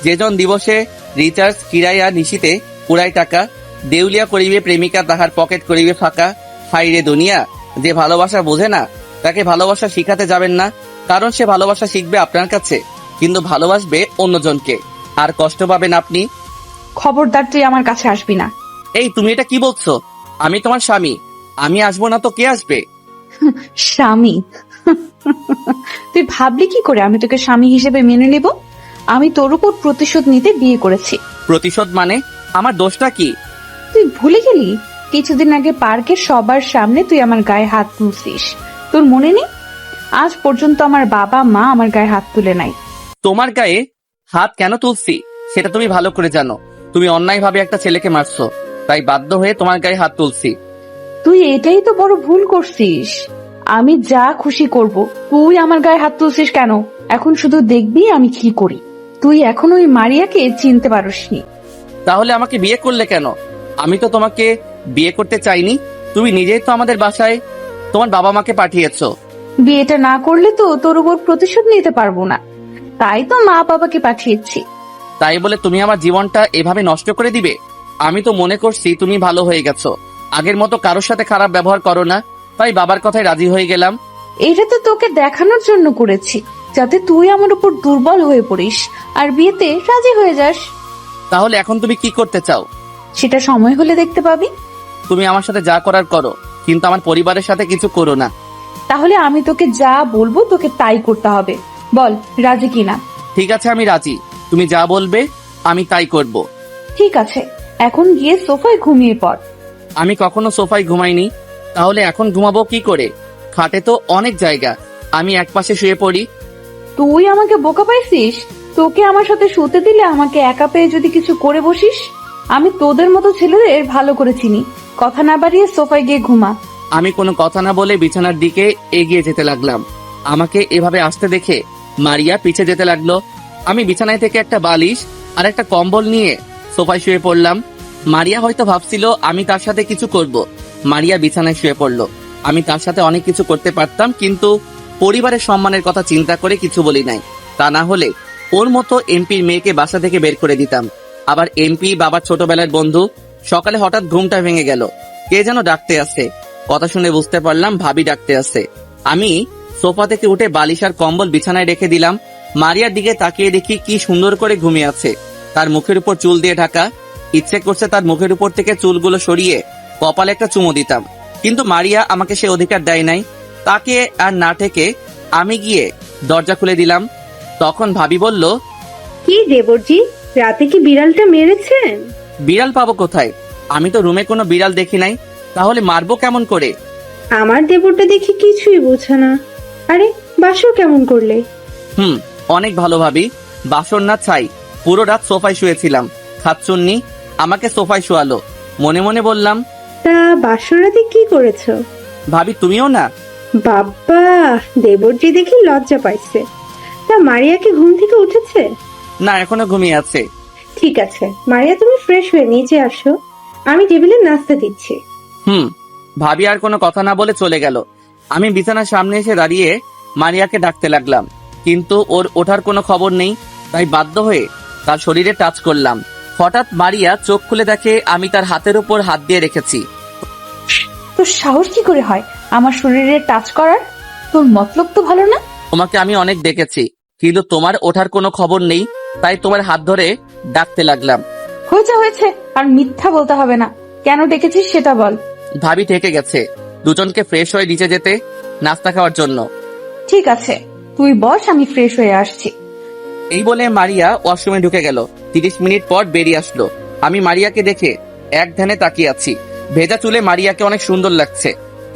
যেজন দিবসে রিচার্জ কিরায়া নিশিতে পুরাই টাকা, দেউলিয়া করিবে প্রেমিকা তাহার পকেট করিবে ফাঁকা। হাই রে দুনিয়া, যে ভালোবাসা বোঝে না তাকে ভালোবাসা শিখাতে যাবেন না, কারণ সে ভালোবাসা শিখবে আপনার কাছে, কিন্তু ভালোবাসবে অন্যজনকে, আর কষ্ট পাবেন আপনি। খবরদার তুই আমার কাছে আসবি না। এই তুমি এটা কি বলছো? আমি তোমার স্বামী, আমি আসবো না তো কে আসবে? স্বামী? তুই ভাবলি কি করে আমি তোকে স্বামী হিসেবে মেনে নেব? আমি তোর উপর প্রতিশোধ নিতে বিয়ে করেছি। প্রতিশোধ মানে? আমার দোষটা কি? তুই ভুলে গেলি কিছুদিন আগে পার্কে সবার সামনে তুই আমার গায়ে হাত তুলছিস? তোর মনে নেই? আজ পর্যন্ত আমার বাবা মা আমার গায়ে হাত তুলে নাই। তোমার গায়ে হাত কেন তুলছি সেটা তুমি ভালো করে জানো। তুমি অন্যায়ভাবে একটা ছেলেকে মারছো, তাই বাধ্য হয়ে তোমার গায়ে হাত তুলছি। তুই এটাই তো বড় ভুল করছিস। আমি যা খুশি করব, তুই আমার গায়ে হাত তুলছিস কেন? এখন শুধু দেখবি আমি কি করি। তুই এখন ওই মারিয়াকে চিনতে পারোসনি। তাহলে আমাকে বিয়ে করলে কেন? আমি তো তোমাকে বিয়ে করতে চাইনি। তুমি নিজেই তো আমাদের বাসায় তোমার বাবা মাকে পাঠিয়েছো। বিয়েটা না করলে তো তোর উপর প্রতিশোধ নিতে পারবো না, তাই তো মা বাবাকে পাঠিয়েছি। তাই বলে তুমি আমার জীবনটা এভাবে নষ্ট করে দিবে? আমি তো মনে করছি তুমি ভালো হয়ে গেছো, আগের মতো কারোর সাথে খারাপ ব্যবহার করো না, তাই বাবার কথায় রাজি হয়ে গেলাম। এটা তো তোকে দেখানোর জন্য করেছি, যাতে তুই আমার উপর দুর্বল হয়ে পড়িস আর বিয়েতে রাজি হয়ে যাস। তাহলে এখন তুমি কি করতে চাও? সেটা সময় হলে দেখতে পাবি। তুমি আমার সাথে যা করার করো, কিন্তু আমার পরিবারের সাথে কিছু করো না। তাহলে আমি তোকে যা বলবো তোকে তাই করতে হবে। বল রাজি কিনা? ঠিক আছে, আমি রাজি। তুমি যা বলবে আমি তাই করব। ঠিক আছে, এখন গিয়ে সোফায় ঘুমিয়ে পড়। আমি কখনো সোফায় ঘুমাইনি, তাহলে এখন ঘুমাবো কি করে? খাটে তো অনেক জায়গা, আমি একপাশে শুয়ে পড়ি। তুই আমাকে বোকা পাইছিস? তোকে আমার সাথে শুতে দিলে আমাকে একা পেয়ে যদি কিছু করে বসিস। আমি তোদের মতো ছেলেদের ভালো করে চিনি। কথা না বাড়িয়ে সোফায় গিয়ে ঘুমা। আমি কোনো কথা না বলে বিছানার দিকে এগিয়ে যেতে লাগলাম। আমাকে এভাবে আসতে দেখে মারিয়া পিছে যেতে লাগলো। আমি বিছানায় থেকে একটা বালিশ আর একটা কম্বল নিয়ে সোফায় শুয়ে পড়লাম। মারিয়া হয়তো ভাবছিল আমি তার সাথে কিছু করব। মারিয়া বিছানায় শুয়ে পড়লো। আমি তার সাথে অনেক কিছু করতে পারতাম, কিন্তু পরিবারের সম্মানের কথা চিন্তা করে কিছু বলি নাই। তা না হলে ওর মতো এমপির মেয়েকে বাসা থেকে বের করে দিতাম। আবার এমপি বাবার ছোটবেলার বন্ধু। সকালে হঠাৎ ঘুমটা ভেঙে গেল, কে যেন ডাকতে আসে। কথা শুনে বুঝতে পারলাম ভাবি ডাকতে আসে। আমি সোফা থেকে উঠে বালিশ আর কম্বল বিছানায় রেখে দিলাম। মারিয়ার দিকে তাকিয়ে দেখি কি সুন্দর করে ঘুমিয়ে আছে, তার মুখের উপর চুল দিয়ে ঢাকা। ইচ্ছে করছে তার মুখের উপর থেকে চুলগুলো সরিয়ে কপালে একটা চুমু দিতাম, কিন্তু মারিয়া আমাকে সে অধিকার দেয় নাই। তাকে আর না ঠেকে আমি গিয়ে দরজা খুলে দিলাম। তখন ভাবি বলল, কি দেবরজি, রাতে কি বিড়ালটা মেরেছেন? বিড়াল পাবো কোথায়? আমি তো রুমে কোনো বিড়াল দেখি নাই, তাহলে মারবো কেমন করে? আমার দেবরটা দেখি কিছুই বোঝে না। আরে বাসর কেমন করলে? অনেক ভালো ভাবি। বাসর না ছাই, পুরো রাত সোফায় শুয়েছিলাম। খাচ্চুন্নি আমাকে সোফায় শোয়ালো। মনে মনে বললাম, তা বাসর রাতে কি করেছো? ভাবি তুমিও না? বাবা, দেবরজি দেখি লজ্জা পাইছে। তা মারিয়াকে ঘুম থেকে উঠেছে? না, এখনো ঘুমিয়ে আছে। ঠিক আছে মারিয়া, তুমি ফ্রেশ হয়ে নিচে আসো, আমি টেবিলে নাস্তা দিচ্ছি। ভাবি আর কোনো কথা না বলে চলে গেল। আমি বিছানার সামনে এসে দাঁড়িয়ে মারিয়াকে ডাকতে লাগলাম, কিন্তু ওর ওঠার কোনো খবর নেই। তাই বাধ্য হয়ে তার শরীরে টাচ করলাম। হঠাৎ মারিয়া চোখ খুলে দেখে আমি তার হাতের উপর হাত দিয়ে রেখেছি। তোর সাহস কি করে হয় আমার শরীরে টাচ করার? তোর মতলব তো ভালো না। তোমাকে আমি অনেক দেখেছি, কিন্তু তোমার ওঠার কোনো খবর নেই, তাই তোমার হাত ধরে ডাকতে লাগলাম। হয়েছে, আর মিথ্যা বলতে হবে না। কেন ডেকেছিস সেটা বল। ভাবি থেকে গেছে দুজনকে ফ্রেশ হয়ে নিচে যেতে, নাস্তা খাওয়ার জন্য। ঠিক আছে, তুই বস, আমি ফ্রেশ হয়ে আসছি। এই বলে মারিয়া ওয়াশরুমে ঢুকে গেল। 30 মিনিট পর বেরিয়ে আসলো। আমি মারিয়াকে দেখে এক ধ্যানে তাকিয়ে আছি। ভেজা চুলে মারিয়াকে অনেক সুন্দর লাগছে।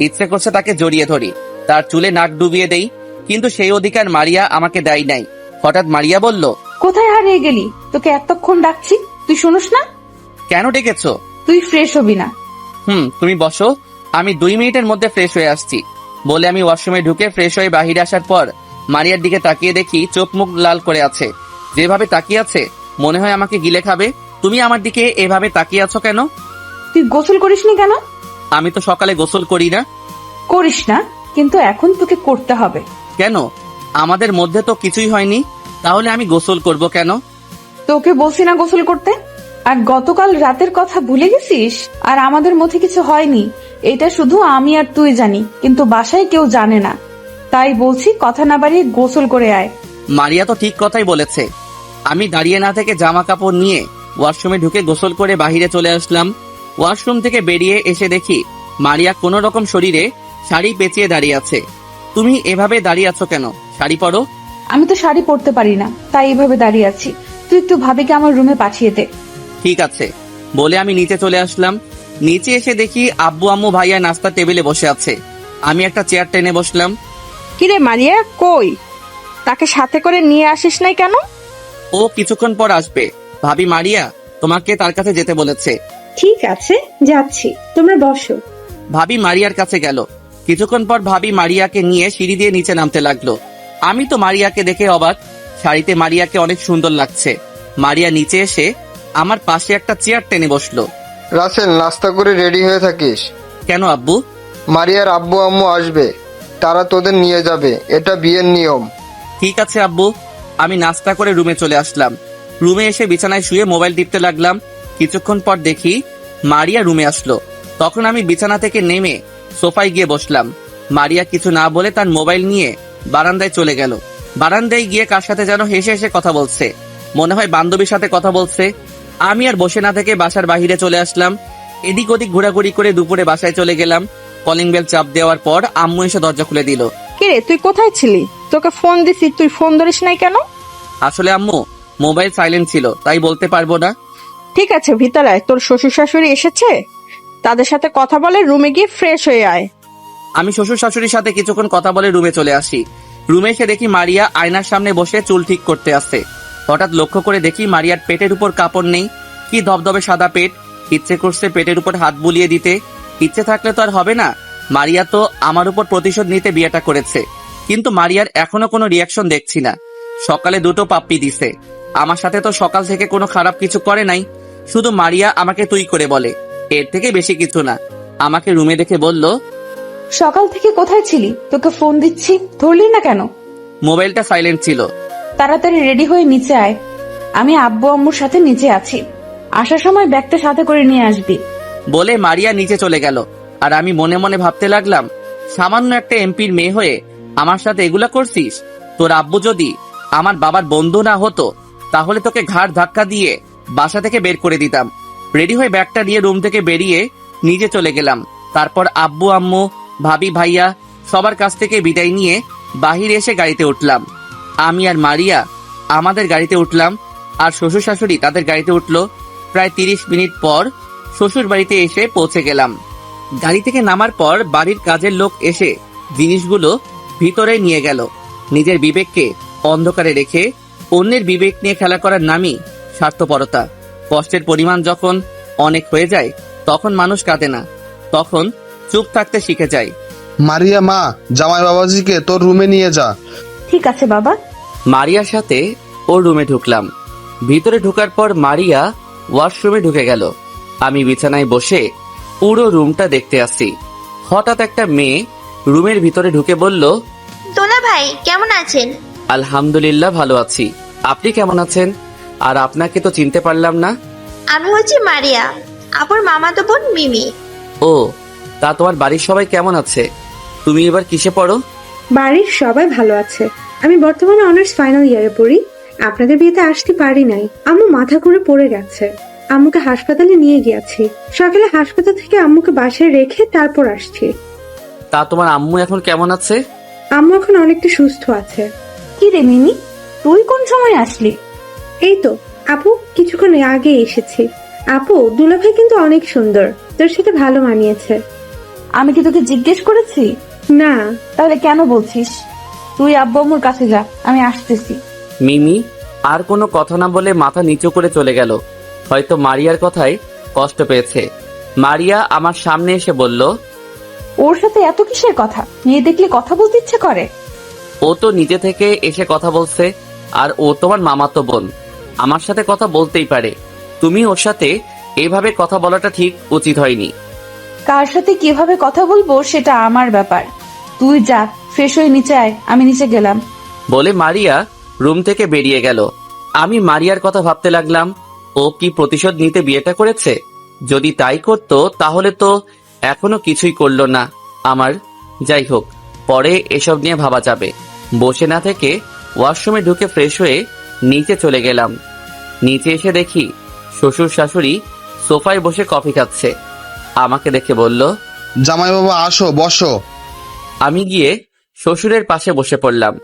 ইচ্ছে করছে তাকে জড়িয়ে ধরি, তার চুলে নাক ডুবিয়ে দেই, কিন্তু সেই অধিকার মারিয়া আমাকে দেয় নাই। হঠাৎ মারিয়া বলল, কোথায় হারিয়ে গেলি? তোকে এতক্ষণ ডাকছি, তুই শুনোস না? কেন ডেকেছো? তুই ফ্রেশ হবি না? তুমি বসো, আমি 2 মিনিটের মধ্যে ফ্রেশ হয়ে আসছি। বলে আমি ওয়াশরুমে ঢুকে ফ্রেশ হয়ে বাহিরে আসার পর মারিয়ার দিকে তাকিয়ে দেখি চোখ মুখ লাল করে আছে। যেভাবে তাকিয়ে আছে মনে হয় আমাকে গিলে খাবে। তুমি আমার দিকে এভাবে তাকিয়ে আছো কেন? তুই গোসল করিসনি কেন? আমি তো সকালে গোসল করি না। করিস না, কিন্তু এখন তোকে করতে হবে। কেন? আমাদের মধ্যে তো কিছুই হয়নি, তাহলে আমি গোসল করব কেন? তোকে বলছি না গোসল করতে? আর গতকাল রাতের কথা ভুলে গেছিস? আর আমাদের মধ্যে কিছু হয়নি, এটা শুধু আমি আর তুই জানি, কিন্তু বাসায় কেউ জানে না। তাই বলছি, কথা না বাড়িয়ে গোসল করে আয়। মারিয়া তো ঠিক কথাই বলেছে। আমি দাঁড়িয়ে না থেকে জামা কাপড় নিয়ে ওয়াশরুমে ঢুকে গোসল করে বাহিরে চলে আসলাম। ওয়াশরুম থেকে বেরিয়ে এসে দেখি মারিয়া কোন রকম শরীরে শাড়ি পেঁচিয়ে দাঁড়িয়ে আছে। তুমি এভাবে দাঁড়িয়ে আছো কেন? শাড়ি পরো। আমি তো শাড়ি পরতে পারি না, তাই এভাবে দাঁড়িয়ে আছি। তুই একটু ভাবিকে আমার রুমে পাঠিয়ে দে। ঠিক আছে বলে আমি নিচে চলে আসলাম। নিচে এসে দেখি আব্বু আম্মু ভাইয়া নাস্তা টেবিলে বসে আছে। আমি একটা চেয়ার টেনে বসলাম। কিরে মারিয়া, কই? তাকে সাথে করে নিয়ে আসিস নাই কেন? ও কিছুক্ষণ পর আসবে। ভাবি মারিয়া তোমাকে তার কাছে যেতে বলেছে। ঠিক আছে, যাচ্ছি, তোমরা বসো। ভাবি মারিয়ার কাছে গেল। কিছুক্ষণ পর ভাবি মারিয়াকে নিয়ে সিঁড়ি দিয়ে নিচে নামতে লাগলো। আমি তো মারিয়াকে দেখে অবাক। শাড়িতে মারিয়াকে অনেক সুন্দর লাগছে। মারিয়া নিচে এসে আমার পাশে একটা চেয়ার টেনে বসলো। রাসেল, নাস্তা করে রেডি হয়ে থাকিস। কেন আব্বু? মারিয়ার আব্বু আম্মু আসবে, তারা তোদের নিয়ে যাবে, এটা বিয়ের নিয়ম। ঠিক আছে আব্বু। আমি নাস্তা করে রুমে চলে আসলাম। রুমে এসে বিছানায় শুয়ে মোবাইল টিপতে লাগলাম। কিছুক্ষণ পর দেখি মারিয়া রুমে আসলো। তখন আমি বিছানা থেকে নেমে সোফায় গিয়ে বসলাম। মারিয়া কিছু না বলে তার মোবাইল নিয়ে বারান্দায় চলে গেল। বারান্দায় গিয়ে কার সাথে যেন হেসে হেসে কথা বলছে, মনে হয় বান্ধবীর সাথে কথা বলছে। আমি আর বসে না থেকে বাসার বাহিরে চলে আসলাম। এদিক ওদিক ঘোরাঘুরি করে দুপুরে বাসায় চলে গেলাম। কলিং বেল চাপ দেওয়ার পর আম্মু এসে দরজা খুলে দিল। কিরে, তুই কোথায় ছিলি? তোকে ফোন দিছি, তুই ফোন ধরিস নাই কেন? আসলে আম্মু মোবাইল সাইলেন্ট ছিল, তাই বলতে পারবো না। ঠিক আছে, ভিতরে আয়, তোর শ্বশুর শাশুড়ি এসেছে, তাদের সাথে কথা বলে রুমে গিয়ে ফ্রেশ হয়ে আয়। আমি শ্বশুর শাশুড়ির সাথে কিছুক্ষণ কথা বলে রুমে চলে আসি। রুমে এসে দেখি মারিয়া আয়নার সামনে বসে চুল ঠিক করতে আসছে। হঠাৎ লক্ষ্য করে দেখি মারিয়ার পেটের উপর কাপড় নেই, কি ধবধবে সাদা পেট। ইচ্ছে করছে পেটের উপর হাত বুলিয়ে দিতে, ইচ্ছে থাকলে তো আর হবে না। মারিয়া তো আমার উপর প্রতিশোধ নিতে বিয়েটা করেছে, কিন্তু মারিয়ার এখনো কোনো রিয়াকশন দেখছি না। সকালে 2টো পাপ্পি দিছে। আমার সাথে তো সকাল থেকে কোনো খারাপ কিছু করে নাই, শুধু মারিয়া আমাকে তুই করে বলে, এর থেকে বেশি কিছু না। আমাকে রুমে দেখে বলল, সকাল থেকে কোথায় ছিলি? তোকে ফোন দিচ্ছি, ধরলি না কেন? মোবাইলটা সাইলেন্ট ছিল। তাড়াতাড়ি রেডি হয়ে নিচে আয়, আমি আব্বু আম্মুর সাথে নিচে আছি। আসার সময় ব্যাগটা সাথে করে নিয়ে আসবি। বলে মারিয়া নিচে চলে গেল। আর আমি মনে মনে ভাবতে লাগলাম, সামান্য একটা এমপির মেয়ে হয়ে আমার সাথে এগুলা করছিস? তোর আব্বু যদি আমার বাবার বন্ধু না হতো, তাহলে তোকে ঘাড় ধাক্কা দিয়ে বাসা থেকে বের করে দিতাম। রেডি হয়ে ব্যাগটা নিয়ে রুম থেকে বেরিয়ে নিজে চলে গেলাম। তারপর আব্বু আম্মু ভাবি ভাইয়া সবার কাছ থেকে বিদায় নিয়ে বাহিরে এসে গাড়িতে উঠলাম। আমি আর মারিয়া আমাদের গাড়িতে উঠলাম, আর শ্বশুর শাশুড়ি তাদের গাড়িতে উঠলো। প্রায় 30 মিনিট পর শ্বশুর বাড়িতে এসে পৌঁছে গেলাম। গাড়ি থেকে নামার পর বাড়ির কাজের লোক এসে জিনিসগুলো ভিতরে নিয়ে গেল। নিজের বিবেককে অন্ধকারে রেখে অন্যের বিবেক নিয়ে খেলা করার নামই স্বার্থপরতা। কষ্টের পরিমাণ যখন অনেক হয়ে যায় তখন মানুষ কাঁদে না, তখন চুপ থাকতে শিখে যায়। মারিয়া মা, জামাই বাবাজিকে তোর রুমে নিয়ে যা। ঠিক আছে বাবা। মারিয়ার সাথে ওর রুমে ঢুকলাম। ভিতরে ঢোকার পর মারিয়া ওয়াশরুমে ঢুকে গেল। আমি বিছানায় বসে পুরো রুমটা দেখতে আসছি। হঠাৎ একটা মেয়ে রুমের ভিতরে ঢুকে বলল, দোলা ভাই কেমন আছেন? আলহামদুলিল্লাহ ভালো আছি, আপনি কেমন আছেন? আর আপনাকে তো চিনতে পারলাম না। আমি হচ্ছি মারিয়া, আপুর মামাতো বোন মিমি। ও, তা তোমার বাড়ির সবাই কেমন আছে? তুমি এবার কিসে পড়ো? বাড়ির সবাই ভালো আছে। আমি বর্তমানে অনার্স ফাইনাল ইয়ারে পড়ি। আপনাদের বিয়েতে আসতে পারি নাই, আম্মু মাথা করে পড়ে গেছে। আম্মুকে হাসপাতালে নিয়ে গিয়েছি। সকালে হাসপাতাল থেকে আম্মুকে বাসায় রেখে তারপর আসছি। তা তোমার আম্মু এখন কেমন আছে? আম্মু এখন অনেকটা সুস্থ আছে। কি রে মিমি, তুই কোন সময় আসলি? এই তো আপু, কিছুক্ষণ আগে এসেছি। আপু, দুলাভাই কিন্তু অনেক সুন্দর, তোর সাথে ভালো মানিয়েছে। আমি কি তোকে জিজ্ঞেস করেছি? না। তাহলে কেন বলছিস? তুই আব্বু আম্মুর কাছে যা, আমি আসতেছি। মিমি আর কোনো কথা না বলে মাথা নিচু করে চলে গেল। হয়তো মারিয়ার কথায় কষ্ট পেয়েছে। মারিয়া আমার সামনে এসে বলল, ওর সাথে এত কিসের কথা? মেয়ে দেখলে কথা বলতে ইচ্ছে করে। ও তো নিজে থেকে এসে কথা বলছে, আর ও তোমার মামাতো বোন, আমার সাথে কথা বলতেই পারে। তুমি ওর সাথে এভাবে কথা বলাটা ঠিক উচিত হয়নি। কার সাথে কিভাবে কথা বলবো সেটা আমার ব্যাপার। তুই যা, ফ্রেশ হয়ে নিচে আয়, আমি নিচে গেলাম। বলে মারিয়া রুম থেকে বেরিয়ে গেল। আমি মারিয়ার কথা ভাবতে লাগলাম, ও কি প্রতিশোধ নিতে বিয়েটা করেছে? যদি তাই করত তাহলে তো এখনো কিছুই করলো না আমার। যাই হোক, পরে এসব নিয়ে ভাবা যাবে। বসে না থেকে ওয়াশরুমে ঢুকে ফ্রেশ হয়ে নিচে চলে গেলাম। নিচে এসে দেখি শ্বশুর শাশুড়ি সোফায় বসে কফি খাচ্ছে। আমাকে দেখে বলল, জামাই বাবা আসো, বসো। আমি গিয়ে শ্বশুরের পাশে বসে পড়লাম।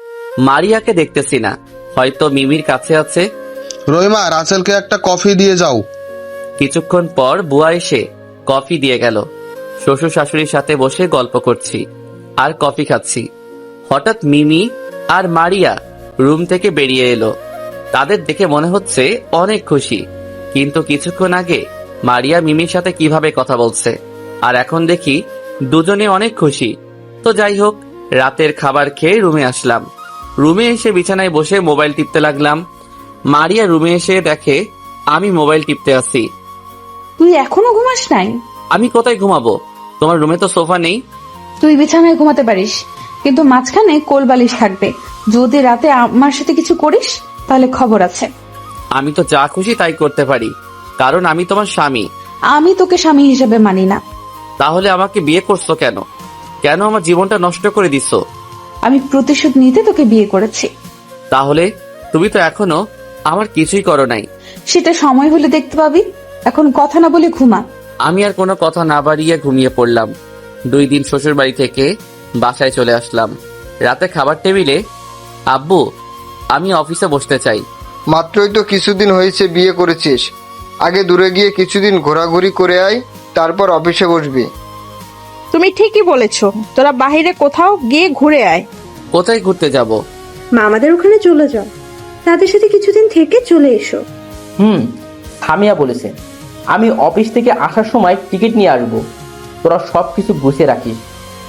মারিয়াকে দেখতেছি না, হয়তো মিমির কাছে আছে। রহিমা, রাসেলকে একটা কফি দিয়ে যাও। কিছুক্ষণ পর বুয়া এসে কফি দিয়ে গেল। শ্বশুর শাশুড়ির সাথে বসে গল্প করছি আর কফি খাচ্ছি। হঠাৎ মিমি আর মারিয়া রুম থেকে বেরিয়ে এলো। তাদের দেখে মনে হচ্ছে অনেক খুশি, কিন্তু কিছুক্ষণ আগে মারিয়া মিমির সাথে কিভাবে কথা বলছে, আর এখন দেখি দুজনে অনেক খুশি। তো যাই হোক, রাতের খাবার খেয়ে রুমে আসলাম। রুমে এসে বিছানায় বসে মোবাইল টিপতে লাগলাম। মারিয়া রুমে এসে দেখে আমি মোবাইল টিপতে আছি। তুই এখনো ঘুমাস নাই? আমি কোথায় ঘুমাবো? তোমার রুমে তো সোফা নেই। তুই বিছানায় ঘুমাতে পারিস, কিন্তু মাঝখানে কোল বালিশ থাকবে। যদি রাতে আমার সাথে কিছু করিস তাহলে খবর আছে। আমি তো যা খুশি তাই করতে পারি, কারণ আমি তোমার স্বামী। আমি তোকে স্বামী হিসেবে মানি না। তাহলে আমাকে বিয়ে করছো কেন? কেন আমার জীবনটা নষ্ট করে দিছো? আমি প্রতিশোধ নিতে তোকে বিয়ে করেছি। তাহলে তুমি তো এখনো আমার কিছুই করো নাই। সেটা সময় হলে দেখতে পাবি। এখন কথা না বলে ঘুমা। আমি আর কোনো কথা না বাড়িয়ে ঘুমিয়ে পড়লাম। 2 দিন শ্বশুর বাড়ি থেকে বাসায় চলে আসলাম। রাতে খাবার টেবিলে, আব্বু আমি অফিসে বসতে চাই। মাত্রই তো কিছুদিন হয়েছে বিয়ে করেছিস, আগে দূরে গিয়ে কিছুদিন ঘোরাঘুরি করে আয়, তারপর অফিসে বসবি। তুমি ঠিকই বলেছো, তোরা বাহিরে কোথাও গিয়ে ঘুরে আয়। কোথায় ঘুরতে যাব? মামাদের ওখানে চলে যাও, তাদের সাথে কিছুদিন থেকে চলে এসো। থামিয়া বলেছে। আমি অফিস থেকে আসার সময় টিকিট নিয়ে আসবো। তোরা সবকিছু গুছিয়ে রাখিস।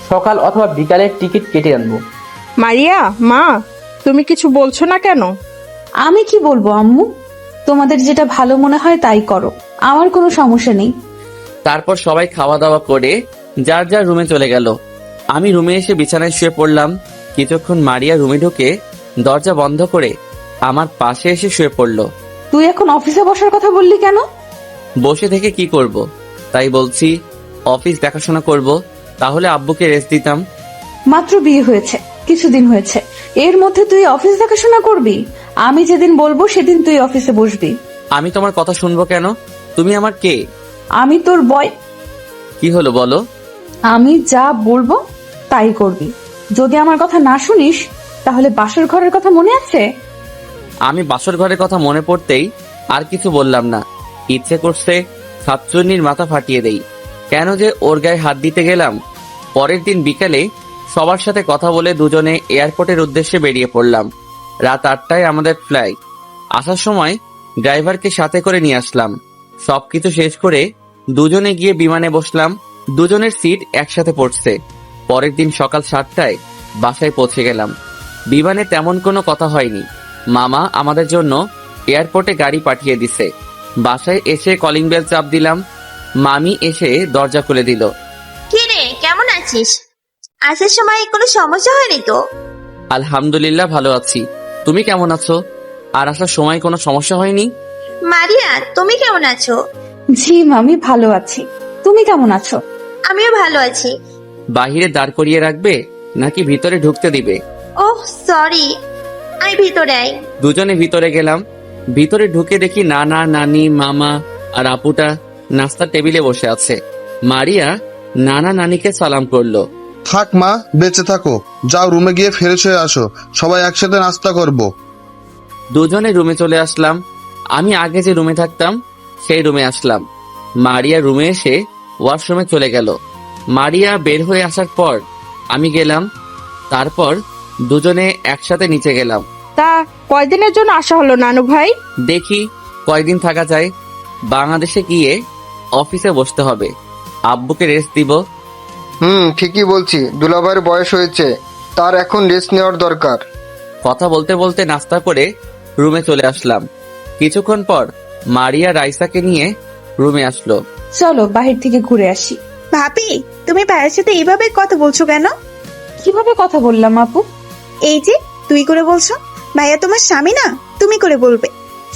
সকাল অথবা বিকালের টিকিট কেটে আনবো। মারিয়া মা, তুমি কিছু বলছো না কেন? আমি কি বলবো আম্মু? তোমাদের যেটা ভালো মনে হয় তাই করো, আমার কোনো সমস্যা নেই। তারপর সবাই খাওয়া দাওয়া করে যার যার রুমে চলে গেল। আমি রুমে এসে বিছানায় শুয়ে পড়লাম। কিছুক্ষণ মারিয়া রুমে ঢুকে দরজা বন্ধ করে আমার পাশে এসে শুয়ে পড়ল। তুই এখন অফিসে বসার কথা বললি কেন? বসে থেকে কি করব? তাই বলছি অফিস দেখাশোনা করব, তাহলে আব্বুকে রেস্ট দিতাম। মাত্র বিয়ে হয়েছে, কিছুদিন হয়েছে, এর মধ্যে তুই অফিস দেখাশোনা করবি? আমি যেদিন বলবো সেদিন তুই অফিসে বসবি। আমি তোমার কথা শুনবো কেন? তুমি আমার কে? আমি তোর বয়। কি হলো বলো? আমি যা বলবো তাই করবি। যদি আমার কথা না শুনিস তাহলে বাসর ঘরের কথা মনে আছে? আমি বাসর ঘরের কথা মনে পড়তেই আর কিছু বললাম না। ইচ্ছে করছে ছাত্রনীর মাথা ফাটিয়ে দেই। কেন যে ওর গায়ে হাত দিতে গেলাম। পরের দিন বিকালে সবার সাথে কথা বলে দুজনে এয়ারপোর্টের উদ্দেশ্যে বেরিয়ে পড়লাম। রাত 8টায় আমাদের ফ্লাইট। আসার সময় ড্রাইভারকে সাথে করে নিয়ে আসলাম। সবকিছু শেষ করে দুজনে গিয়ে বিমানে বসলাম। দুজনের সিট একসাথে পড়ছে। পরের দিন সকাল 7টায় বাসায় পৌঁছে গেলাম। বিমানে তেমন কোনো কথা হয়নি। মামা আমাদের জন্য এয়ারপোর্টে গাড়ি পাঠিয়ে দিছে। বাসায় এসে কলিং বেল চাপ দিলাম। মামি এসে দরজা খুলে দিল। কি রে, কেমন আছিস? আসার সময় কোনো সমস্যা হয়নি তো? আলহামদুলিল্লাহ ভালো আছি। তুমি কেমন আছো? আর আসার সময় কোনো সমস্যা হয়নি? মারিয়া, তুমি কেমন আছো? জি মামি, ভালো আছি। তুমি কেমন আছো? আমিও ভালো আছি। বাহিরে দাঁড় করিয়ে রাখবে নাকি ভিতরে ঢুকতে দিবে? ওহ সরি, আমি ভিতরে আই। দুজনে ভিতরে গেলাম। ভিতরে ঢুকে দেখি নানা, নানি, মামা আর আপুটা নাস্তার টেবিলে বসে আছে। মারিয়া নানা নানিকে সালাম করলো। থাক মা, বেঁচে থাকো। যাও রুমে গিয়ে ফ্রেশ হয়ে আসো, সবাই একসাথে নাস্তা করব। দুজনে রুমে চলে আসলাম। আমি আগে যে রুমে থাকতাম সেই রুমে আসলাম। মারিয়া রুমে এসে ওয়াশরুমে চলে গেল। মারিয়া বের হয়ে আসার পর আমি গেলাম। তারপর দুজনে একসাথে নিচে গেলাম। তা কয়দিনের জন্য আসা হলো নানু ভাই? দেখি কয়দিন থাকা যায়। বাংলাদেশে গিয়ে অফিসে বসতে হবে। আব্বুকে রেস্ট দিব। ঠিকই বলছি, দুলাভাইয়ের বয়স হয়েছে, তার এখন রেস্ট নেওয়ার দরকার। কথা বলতে বলতে নাস্তা করে রুমে চলে আসলাম। কিছুক্ষণ পর মারিয়া রাইসাকে নিয়ে রুমে আসলো। চলো বাহির থেকে ঘুরে আসি। ভাবি, তুমি ভাইয়ের সাথে এইভাবে কথা বলছো কেন? কিভাবে কথা বললাম আপু? এই যে তুই করে বলছো। ভাইয়া তোমার স্বামী না, তুমি করে বলবে।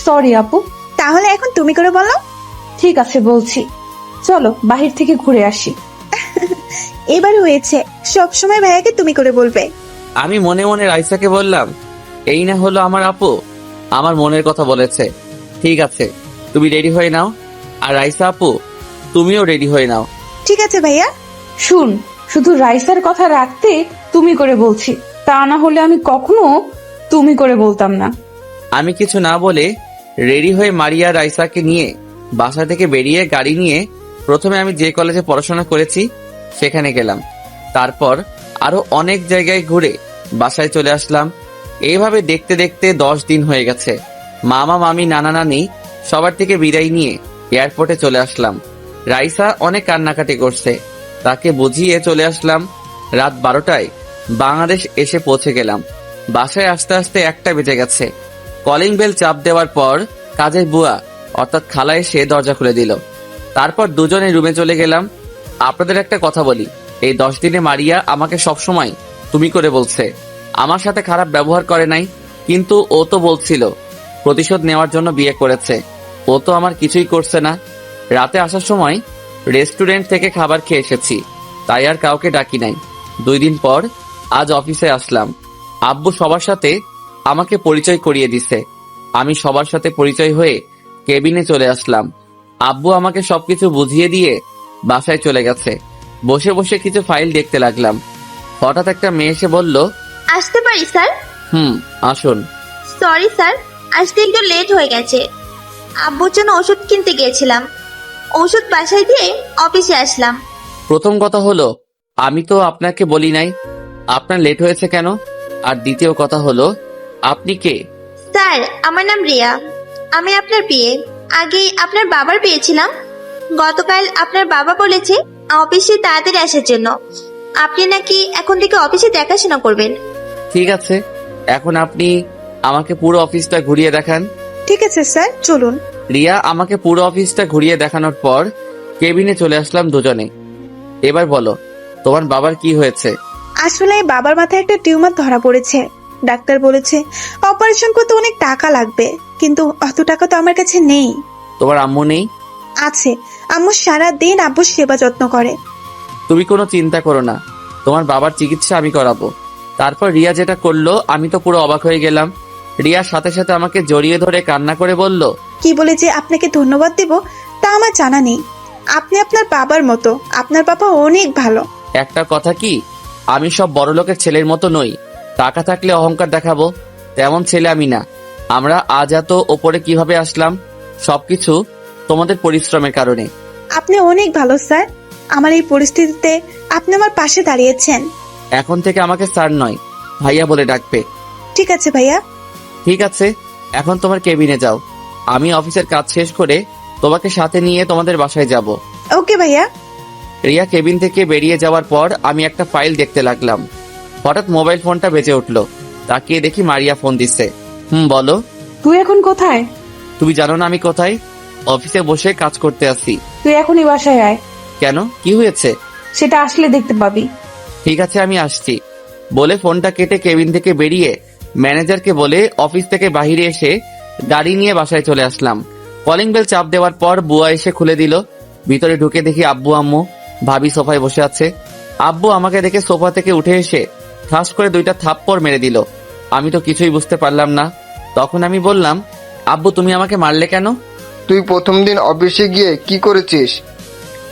সরি আপু। তাহলে এখন তুমি করে বলো। ঠিক আছে বলছি, চলো বাহির থেকে ঘুরে আসি। এবার হয়েছে, সব সময় ভাইয়াকে তুমি করে বলবে। আমি মনে মনে রাইসাকে বললাম, এই না হলো আমার আপু, আমার মনের কথা বলেছে। ঠিক আছে, তুমি রেডি হয়ে নাও। আর রাইসা আপু, তুমিও রেডি হয়ে নাও। ঠিক আছে ভাইয়া। শুন, শুধু রাইসার কথা রাখতে তুমি করে বলছি, তা না হলে আমি কখনো তুমি করে বলতাম না। আমি কিছু না বলে রেডি হয়ে মারিয়া রাইসাকে নিয়ে বাসা থেকে বেরিয়ে গাড়ি নিয়ে প্রথমে আমি যে কলেজে পড়াশোনা করেছি সেখানে গেলাম। তারপর আরো অনেক জায়গায় ঘুরে বাসায় চলে আসলাম। এইভাবে দেখতে দেখতে 10 দিন হয়ে গেছে। মামা, মামি, নানা, নানি সবার থেকে বিদায় নিয়ে এয়ারপোর্টে চলে আসলাম। রাইসা অনেক কান্নাকাটি করছে, তাকে বুঝিয়ে চলে আসলাম। রাত 12টায় বাংলাদেশ এসে পৌঁছে গেলাম। বাসায় আসতে আসতে 1টা বেজে গেছে। কলিং বেল চাপ দেওয়ার পর কাজের বুয়া অর্থাৎ খালা এসে দরজা খুলে দিল। তারপর দুজনে রুমে চলে গেলাম। আপনাদের একটা কথা বলি, এই 10 দিনে মারিয়া আমাকে সবসময় তুমি করে বলছে। আমার সাথে খারাপ ব্যবহার করে নাই, কিন্তু ও তো বলছিল প্রতিশোধ নেওয়ার জন্য বিয়ে করেছে। ও তো আমার কিছুই করছে না। রাতে আসার সময় রেস্টুরেন্ট থেকে খাবার খেয়ে এসেছি, তাই আর কাউকে ডাকি নাই। 2 দিন পর আজ অফিসে আসলাম। আব্বু সবার সাথে আমাকে পরিচয় করিয়ে দিছে। আমি সবার সাথে পরিচয় হয়ে কেবিনে চলে আসলাম। আব্বু আমাকে সবকিছু বুঝিয়ে দিয়ে বাসায় চলে গেছে। বসে বসে কিছু ফাইল দেখতে লাগলাম। হঠাৎ একটা মেয়ে এসে বলল, আসতে পারি স্যার? আসুন। সরি স্যার, আসতে একটু লেট হয়ে গেছে। আব্বুর জন্য ওষুধ কিনতে গিয়েছিলাম, ওষুধ বাসায় দিয়ে অফিসে আসলাম। প্রথম কথা হলো, আমি তো আপনাকে বলি নাই আপনার লেট হয়েছে কেন। আর দ্বিতীয় কথা হলো, আপনি কে? স্যার, আমার নাম রিয়া। আমি আপনার বিয়ে আগেই আপনার বাবার বিয়ে ছিলাম। গতকাল আপনার বাবা বলেছে অফিসে তাড়াতাড়ি আসার জন্য। আপনি নাকি এখন থেকে অফিসে দেখাশোনা করবেন। ঠিক আছে, এখন আপনি আমাকে পুরো অফিসটা ঘুরিয়ে দেখান। ঠিক আছে স্যার, চলুন। রিয়া আমাকে পুরো অফিসটা ঘুরিয়ে দেখানোর পর কেবিনে চলে আসলাম দুজনে। এবার বলো, তোমার বাবার কি হয়েছে? আসলে বাবার মাথায় একটা টিউমার ধরা পড়েছে। ডাক্তার বলেছে অপারেশন করতে অনেক টাকা লাগবে, কিন্তু অত টাকা তো আমার কাছে নেই। তোমার আম্মু নেই? আছে, আম্মু সারা দিন আব্বুর সেবা যত্ন করে। তুমি কোনো চিন্তা করো না, তোমার বাবার চিকিৎসা আমি করাবো। তারপর রিয়া যেটা করলো আমি তো পুরো অবাক হয়ে গেলাম। রিয়ার সাথে সাথে আমাকে জড়িয়ে ধরে কান্না করে বলল, কি বলে যে আপনাকে ধন্যবাদ দেব তা আমার জানা নেই। আপনি আপনার বাবার মতো, আপনার বাবা অনেক ভালো। একটা কথা কি, আমি সব বড় লোকের ছেলের মতো নই। টাকা থাকলে অহংকার দেখাবো তেমন ছেলে আমি না। আমরা আজ এত ওপরে কিভাবে আসলাম, সবকিছু তোমাদের পরিশ্রমের কারণে। আপনি অনেক ভালো স্যার। আমার এই পরিস্থিতিতে আপনি আমার পাশে দাঁড়িয়েছেন। এখন থেকে আমাকে স্যার নয়, ভাইয়া বলে ডাকবে। ঠিক আছে ভাইয়া। ঠিক আছে, এখন তোমার কেবিনে যাও। আমি অফিসের কাজ শেষ করে তোমাকে সাথে নিয়ে তোমাদের বাসায় যাব। ওকে ভাইয়া। রিয়া কেবিন থেকে বেরিয়ে যাওয়ার পর আমি একটা ফাইল দেখতে লাগলাম। হঠাৎ মোবাইল ফোনটা বেজে উঠলো। তাকিয়ে দেখি মারিয়া ফোন দিচ্ছে। বলো। তুই এখন কোথায়? তুমি জানো না আমি কোথায়? অফিসে বসে কাজ করতে আসি। তুই এখনই বাসায় আয়। কেন, কি হয়েছে? সেটা আসলে দেখতে পাবি। ঠিক আছে, আমি আসছি বলে ফোনটা কেটে কেবিন থেকে বেরিয়ে ম্যানেজারকে বলে অফিস থেকে বাইরে এসে গাড়ি নিয়ে বাসায় চলে আসলাম। কলিং বেল চাপ দেওয়ার পর বুয়া এসে খুলে দিল। ভিতরে ঢুকে দেখি আব্বু আম্মু ভাবি সোফায় বসে আছে। আব্বু আমাকে দেখে সোফা থেকে উঠে এসে ঠাস করে 2টা থাপ্পড় মেরে দিল। আমি তো কিছুই বুঝতে পারলাম না। তখন আমি বললাম, আব্বু তুমি আমাকে মারলে কেন? তুই প্রথম দিন অফিসে গিয়ে কি করেছিস?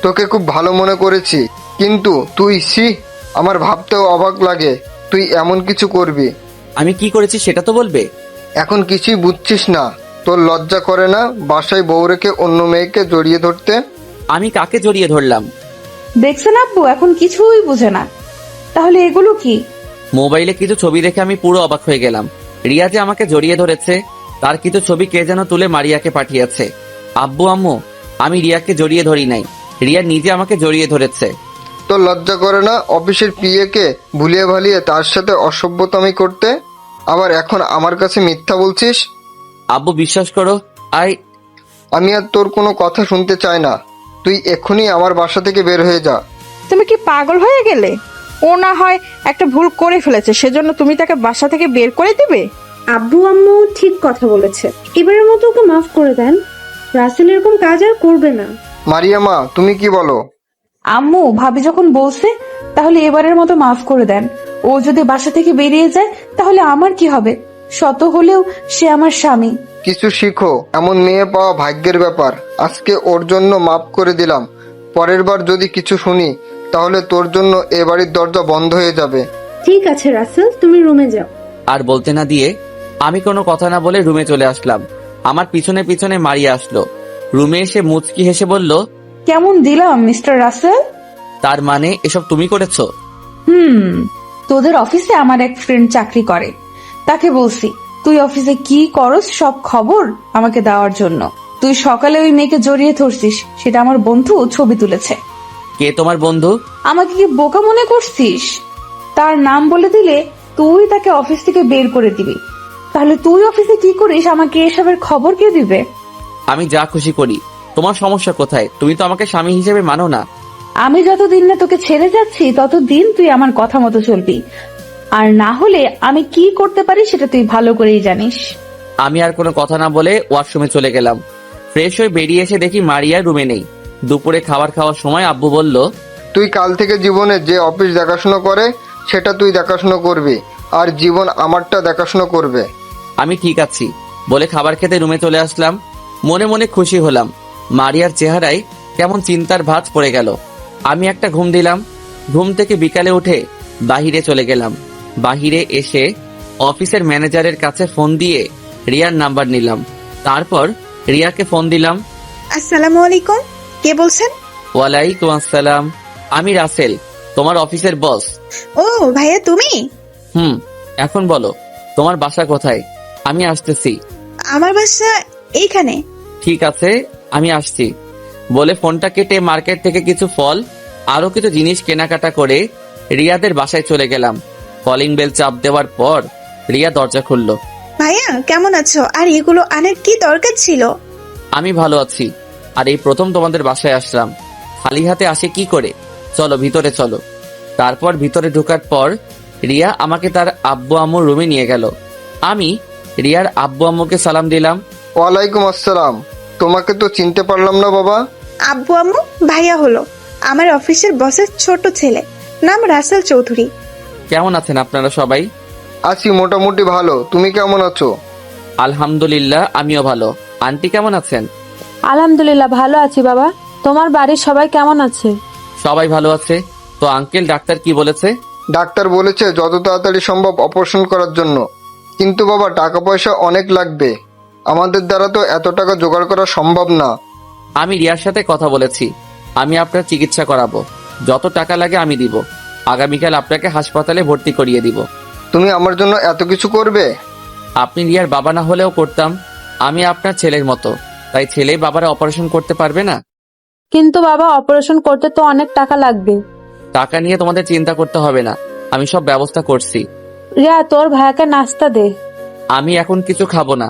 তোকে খুব ভালো মনে করেছি, কিন্তু তুই আমার ভাবতেও অবাক লাগে তুই এমন কিছু করবি। আমি কি করেছি সেটা তো বলবে। এখন কিছুই বুঝছিস না? তোর লজ্জা করে না বাসায় বউ রেখে অন্য মেয়েকে জড়িয়ে ধরতে? আমি কাকে জড়িয়ে ধরলাম? দেখছেন আব্বু এখন কিছুই বুঝে না। তাহলে এগুলো কি? মোবাইলে কিছু ছবি দেখে আমি পুরো অবাক হয়ে গেলাম। রিয়া যে আমাকে জড়িয়ে ধরেছে তার কিছু ছবি কে যেন তুলে মারিয়াকে পাঠিয়েছে। আব্বু আম্মু, আমি রিয়াকে জড়িয়ে ধরি নাই, রিয়া নিজে আমাকে জড়িয়ে ধরেছে। তোর লজ্জা করে না অফিসের পিএকে ভুলিয়ে ভালিয়ে তার সাথে অসভ্যতামি করতে? আবার এখন আমার কাছে মিথ্যা বলছিস? আব্বু বিশ্বাস করো, আমি আর তোর কোনো কথা শুনতে চাই না। তুই এক্ষুনি আমার বাসা থেকে বের হয়ে যা। তুমি কি পাগল হয়ে গেলে? ও না হয় একটা ভুল করে ফেলেছে, সেজন্য তুমি তাকে বাসা থেকে বের করে দিবে? আব্বু আম্মু ঠিক কথা বলেছে, এবারের মতো ওকে মাফ করে দেন। রাসেল এরকম কাজ আর করবে না। মারিয়ামা, তুমি কি বলো? আম্মু ভাবি যখন বলছে তাহলে এবারের মতো মাফ করে দেন। ও যদি বাসা থেকে বেরিয়ে যায় তাহলে আমার কি হবে? শত হলেও সে আমার স্বামী। কিছু শিখো, এমন মেয়ে পাওয়া ভাগ্যের ব্যাপার। আজকে ওর জন্য মাফ করে দিলাম, পরের বার যদি কিছু শুনি তাহলে তোর জন্য এ বাড়ির দরজা বন্ধ হয়ে যাবে। ঠিক আছে রাসেল, তুমি রুমে যাও। আর বলতে না দিয়ে আমি কোনো কথা না বলে রুমে চলে আসলাম। আমার পিছনে পিছনে মারিয়া আসলো। রুমে এসে মুচকি হেসে বলল, কেমন দিলাম মিস্টার রাসেল? তার মানে এসব তুমি করেছো? তোদের অফিসে আমার এক ফ্রেন্ড চাকরি করে, তাকে বলছি তুই অফিসে কি করস সব খবর আমাকে দেওয়ার জন্য। তুই সকালে ওই মেয়েকে জড়িয়ে ধরছিস, সেটা আমার বন্ধু ছবি তুলেছে। কে তোমার বন্ধু? আমাকে কি বোকা মনে করছিস? তার নাম বলে দিলে তুই তাকে অফিস থেকে বের করে দিবি। তাহলে তুই অফিসে কি করিস আমাকে এসবের খবর কে দিবে? আমি যা খুশি করি, তোমার সমস্যা কোথায়? তুমি তো আমাকে স্বামী হিসেবে মানো না। আমি যতদিন না তোকে ছেড়ে যাচ্ছি ততদিন তুই আমার কথা মতো চলবি, আর না হলে আমি কি করতে পারি সেটা তুই ভালো করেই জানিস। আমি আর কোনো কথা না বলে ওয়াশরুমে চলে গেলাম। ফ্রেশ হয়ে বেরিয়ে এসে দেখি মারিয়া রুমে নেই। দুপুরে খাবার খাওয়ার সময় আব্বু বলল, তুই কাল থেকে জীবনে যে অফিস দেখাশোনা করে সেটা তুই দেখাশোনা করবি, আর জীবন আমারটা দেখাশোনা করবে। আমি ঠিক আছি বলে খাবার খেতে রুমে চলে আসলাম। মনে মনে খুশি হলাম। মারিয়ার চেহারায় কেমন চিন্তার ভাঁজ পড়ে গেল। আমি একটা ঘুম দিলাম। ঘুম থেকে বিকালে উঠে বাহিরে চলে গেলাম। বাহিরে এসে অফিসের ম্যানেজারের কাছে ফোন দিয়ে রিয়ার নাম্বার নিলাম। তারপর রিয়াকে ফোন দিলাম। আসসালামু আলাইকুম, কে বলছেন? ওয়ালাইকুম আসসালাম, আমি রাসেল, তোমার অফিসের বস। ও ভাইয়া তুমি? এখন বলো তোমার বাসা কোথায়? আমি আসতেছি। আমার বাসা এইখানে। ঠিক আছে, আমি আসছি বলে ফোনটা কেটে মার্কেট থেকে কিছু ফল আরো কিছু জিনিস কেনাকাটা করে রিয়াদের বাসায় চলে গেলাম। কলিং বেল চাপ দেওয়ার পর রিয়া দরজা খুললো। ভাইয়া কেমন আছো? আর এগুলো আনার কি দরকার ছিল? আমি ভালো আছি, আর এই প্রথম তোমাদের বাসায় আসলাম। খালি হাতে আসে কি করে? চলো ভিতরে চলো। তারপর ভিতরে ঢোকার পর রিয়া আমাকে তার আব্বু আম্মুর রুমে নিয়ে গেল। আমি রিয়ার আব্বু আম্মুকে সালাম দিলাম। ওয়ালাইকুম আসসালাম। তোমাকে তো চিনতে পারলাম না বাবা। আব্বু আম্মু ভাইয়া হলো আমার অফিসের বসের ছোট ছেলে, নাম রাসেল চৌধুরী। কেমন আছেন আপনারা সবাই? আছি মোটামুটি ভালো, তুমি কেমন আছো? আলহামদুলিল্লাহ, আমিও ভালো। আন্টি কেমন আছেন? আলহামদুলিল্লাহ ভালো আছি বাবা। তোমার বাড়ির সবাই কেমন আছে? সবাই ভালো আছে। তো আঙ্কেল, ডাক্তার কি বলেছে? ডাক্তার বলেছে যত তাড়াতাড়ি সম্ভব অপারেশন করার জন্য, কিন্তু বাবা টাকা পয়সা অনেক লাগবে, আমাদের দ্বারা তো এত টাকা জোগাড় করা সম্ভব না। আমি রিয়ার সাথে কথা বলেছি, আমি আপনার চিকিৎসা করাবো, যত টাকা লাগে আমি দিব। আগামীকাল আপনাকে হাসপাতালে ভর্তি করিয়ে দিব। তুমি আমার জন্য এত কিছু করবে? আপনি রিয়ার বাবা না হলেও করতাম। আমি আপনার ছেলের মতো, তাই ছেলে বাবারা অপারেশন করতে পারবে না? কিন্তু বাবা, অপারেশন করতে তো অনেক টাকা লাগবে। টাকা নিয়ে তোমাদের চিন্তা করতে হবে না, আমি সব ব্যবস্থা করছি। রিয়া, তোর ভাইয়াকে নাস্তা দে। আমি এখন কিছু খাবো না,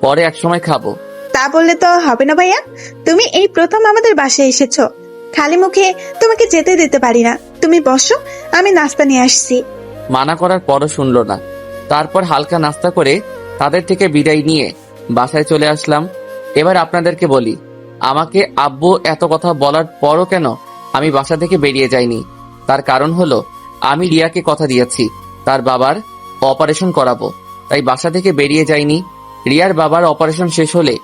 পরে একসময় খাবো। তা বললে তো হবে না ভাইয়া, তুমি এই প্রথম আমাদের বাসায় এসেছো, খালি মুখে তোমাকে যেতে দিতে পারি না। তুমি বসো, আমি নাস্তা নিয়ে আসছি। মানা করার পরও শুনলো না। তারপর হালকা নাস্তা করে তাদের থেকে বিদায় নিয়ে বাসায় চলে আসলাম। এবার আপনাদেরকে বলি, আমাকে আব্বু এত কথা বলার পরও কেন আমি বাসা থেকে বেরিয়ে যাইনি, তার কারণ হলো আমি রিয়াকে কথা দিয়েছি তার বাবার অপারেশন করাবো, তাই বাসা থেকে বেরিয়ে যাইনি। রিয়ার বাবার অপারেশন শেষ হলে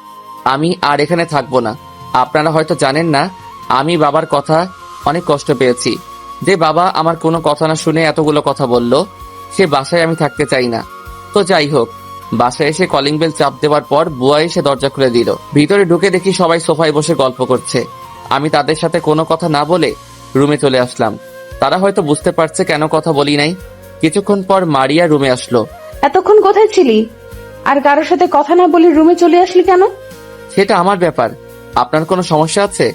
আমি আর এখানে থাকবো না। আপনারা হয়তো জানেন না, আমি বাবার কথা অনেক কষ্ট পেয়েছি। যে বাবা আমার কোনো কথা না শুনে এতগুলো কথা বলল, সে বাসায় আমি থাকতে চাই না। তো যাই হোক, বাসায় এসে কলিং বেল চাপ দেওয়ার পর বুয়া এসে দরজা খুলে দিল। ভিতরে ঢুকে দেখি সবাই সোফায় বসে গল্প করছে। আমি তাদের সাথে কোনো কথা না বলে রুমে চলে আসলাম। তারা হয়তো বুঝতে পারছে কেন কথা বলি নাই। কিছুক্ষণ পর মারিয়া রুমে আসলো। এতক্ষণ কোথায় ছিলি? আর কারোর সাথে কথা না বলে রুমে চলে আসলি কেন? সেটা আমার ব্যাপার, আপনার কোনো সমস্যা আছে?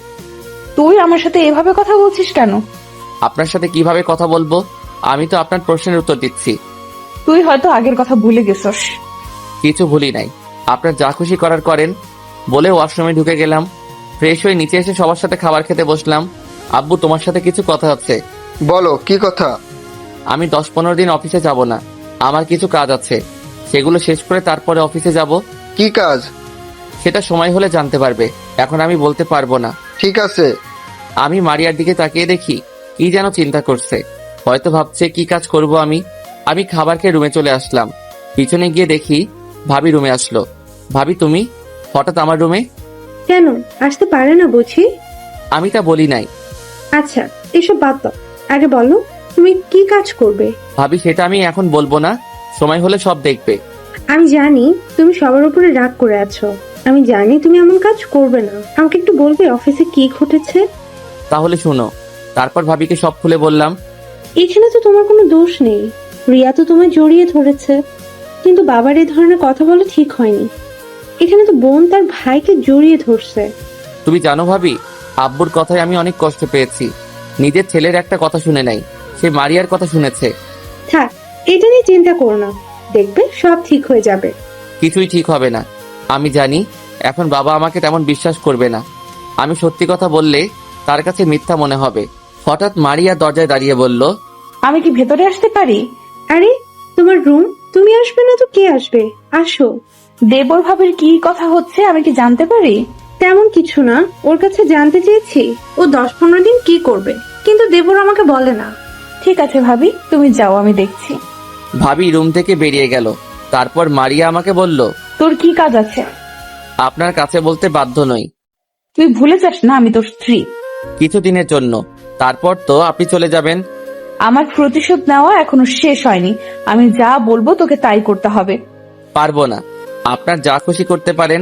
তুই আমার সাথে এভাবে কথা বলছিস কেন? আপনার সাথে কিভাবে কথা বলবো? আমি তো আপনার প্রশ্নের উত্তর দিচ্ছি। তুই হয়তো আগের কথা ভুলে গেছস। কিছু ভুলি নাই, আপনার যা খুশি করার করেন। বলে ওয়াশরুমে ঢুকে গেলাম। ফ্রেশ হয়ে নিচে এসে সবার সাথে খাবার খেতে বসলাম। আব্বু, তোমার সাথে কিছু কথা আছে। বলো, কি কথা? আমি 10-15 দিন অফিসে যাব না, আমার কিছু কাজ আছে, সেগুলো শেষ করে তারপরে অফিসে যাব। কি কাজ? সেটা সময় হলে জানতে পারবে, এখন আমি বলতে পারবো না। ঠিক আছে। আমি মারিয়ার দিকে তাকিয়ে দেখি কি যেন চিন্তা করছে, হয়তো ভাবছে কি কাজ করব আমি। আমি খাবার খেয়ে রুমে চলে আসলাম। পিছনে গিয়ে দেখি ভাবি রুমে আসলো। ভাবি, তুমি হঠাৎ আমার রুমে? কেন আসতে পারে না বুঝি? আমি তা বলি নাই। আচ্ছা, এসব বাদ দাও, আগে বলো তুমি কি কাজ করবে? ভাবি, সেটা আমি এখন বলবো না, সময় হলে সব দেখবে। আমি জানি তুমি সবার উপরে রাগ করে আছো, আমি জানি তুমি এমন কাজ করবে না। আমাকে একটু বলবে অফিসে কি ঘটেছে? তাহলে শুনো। তারপর ভাবিকে সব খুলে বললাম। এখানে তো তোমার কোনো দোষ নেই, রিয়া তো তোমায় জড়িয়ে ধরেছে, কিন্তু বাবার এই ধরনের কথা বলা ঠিক হয়নি। এখানে তো বোন তার ভাইকে জড়িয়ে ধরছে। তুমি জানো ভাবি, আব্বুর কথায় আমি অনেক কষ্ট পেয়েছি। নিজের ছেলের একটা কথা শুনে নাই, সে মারিয়ার কথা শুনেছে। থাক, এটা নিয়ে চিন্তা করো না, দেখবে সব ঠিক হয়ে যাবে। কিছুই ঠিক হবে না, আমি জানি। এখন বাবা আমাকে তেমন বিশ্বাস করবে না। আমি সত্যি কথা বললে তার কাছে মিথ্যা মনে হবে। হঠাৎ মারিয়া দরজায় দাঁড়িয়ে বলল, আমি কি ভেতরে আসতে পারি? আরে তোমার রুম, তুমি আসবে না তো কে আসবে? আসো। দেবর ভাবির কি কথা হচ্ছে আমি কি জানতে পারি? তেমন কিছু না, ওর কাছে জানতে চেয়েছি ও 10-15 দিন কি করবে, কিন্তু দেবর আমাকে বলে না। ঠিক আছে ভাবি, তুমি যাও, আমি দেখছি। ভাবি রুম থেকে বেরিয়ে গেল। তারপর মারিয়া আমাকে বলল, তোর কি কাজ আছে? আপনার কাছে বলতে বাধ্য নই। তুই ভুলে যাস না আমি তোর স্ত্রী। কিছুদিনের জন্য, তারপর তো আপনি চলে যাবেন। আমার প্রতিশোধ নেওয়া এখনো শেষ হয়নি। আমি যা বলবো তোকে তাই করতে হবে। পারবো না, আপনার যা খুশি করতে পারেন।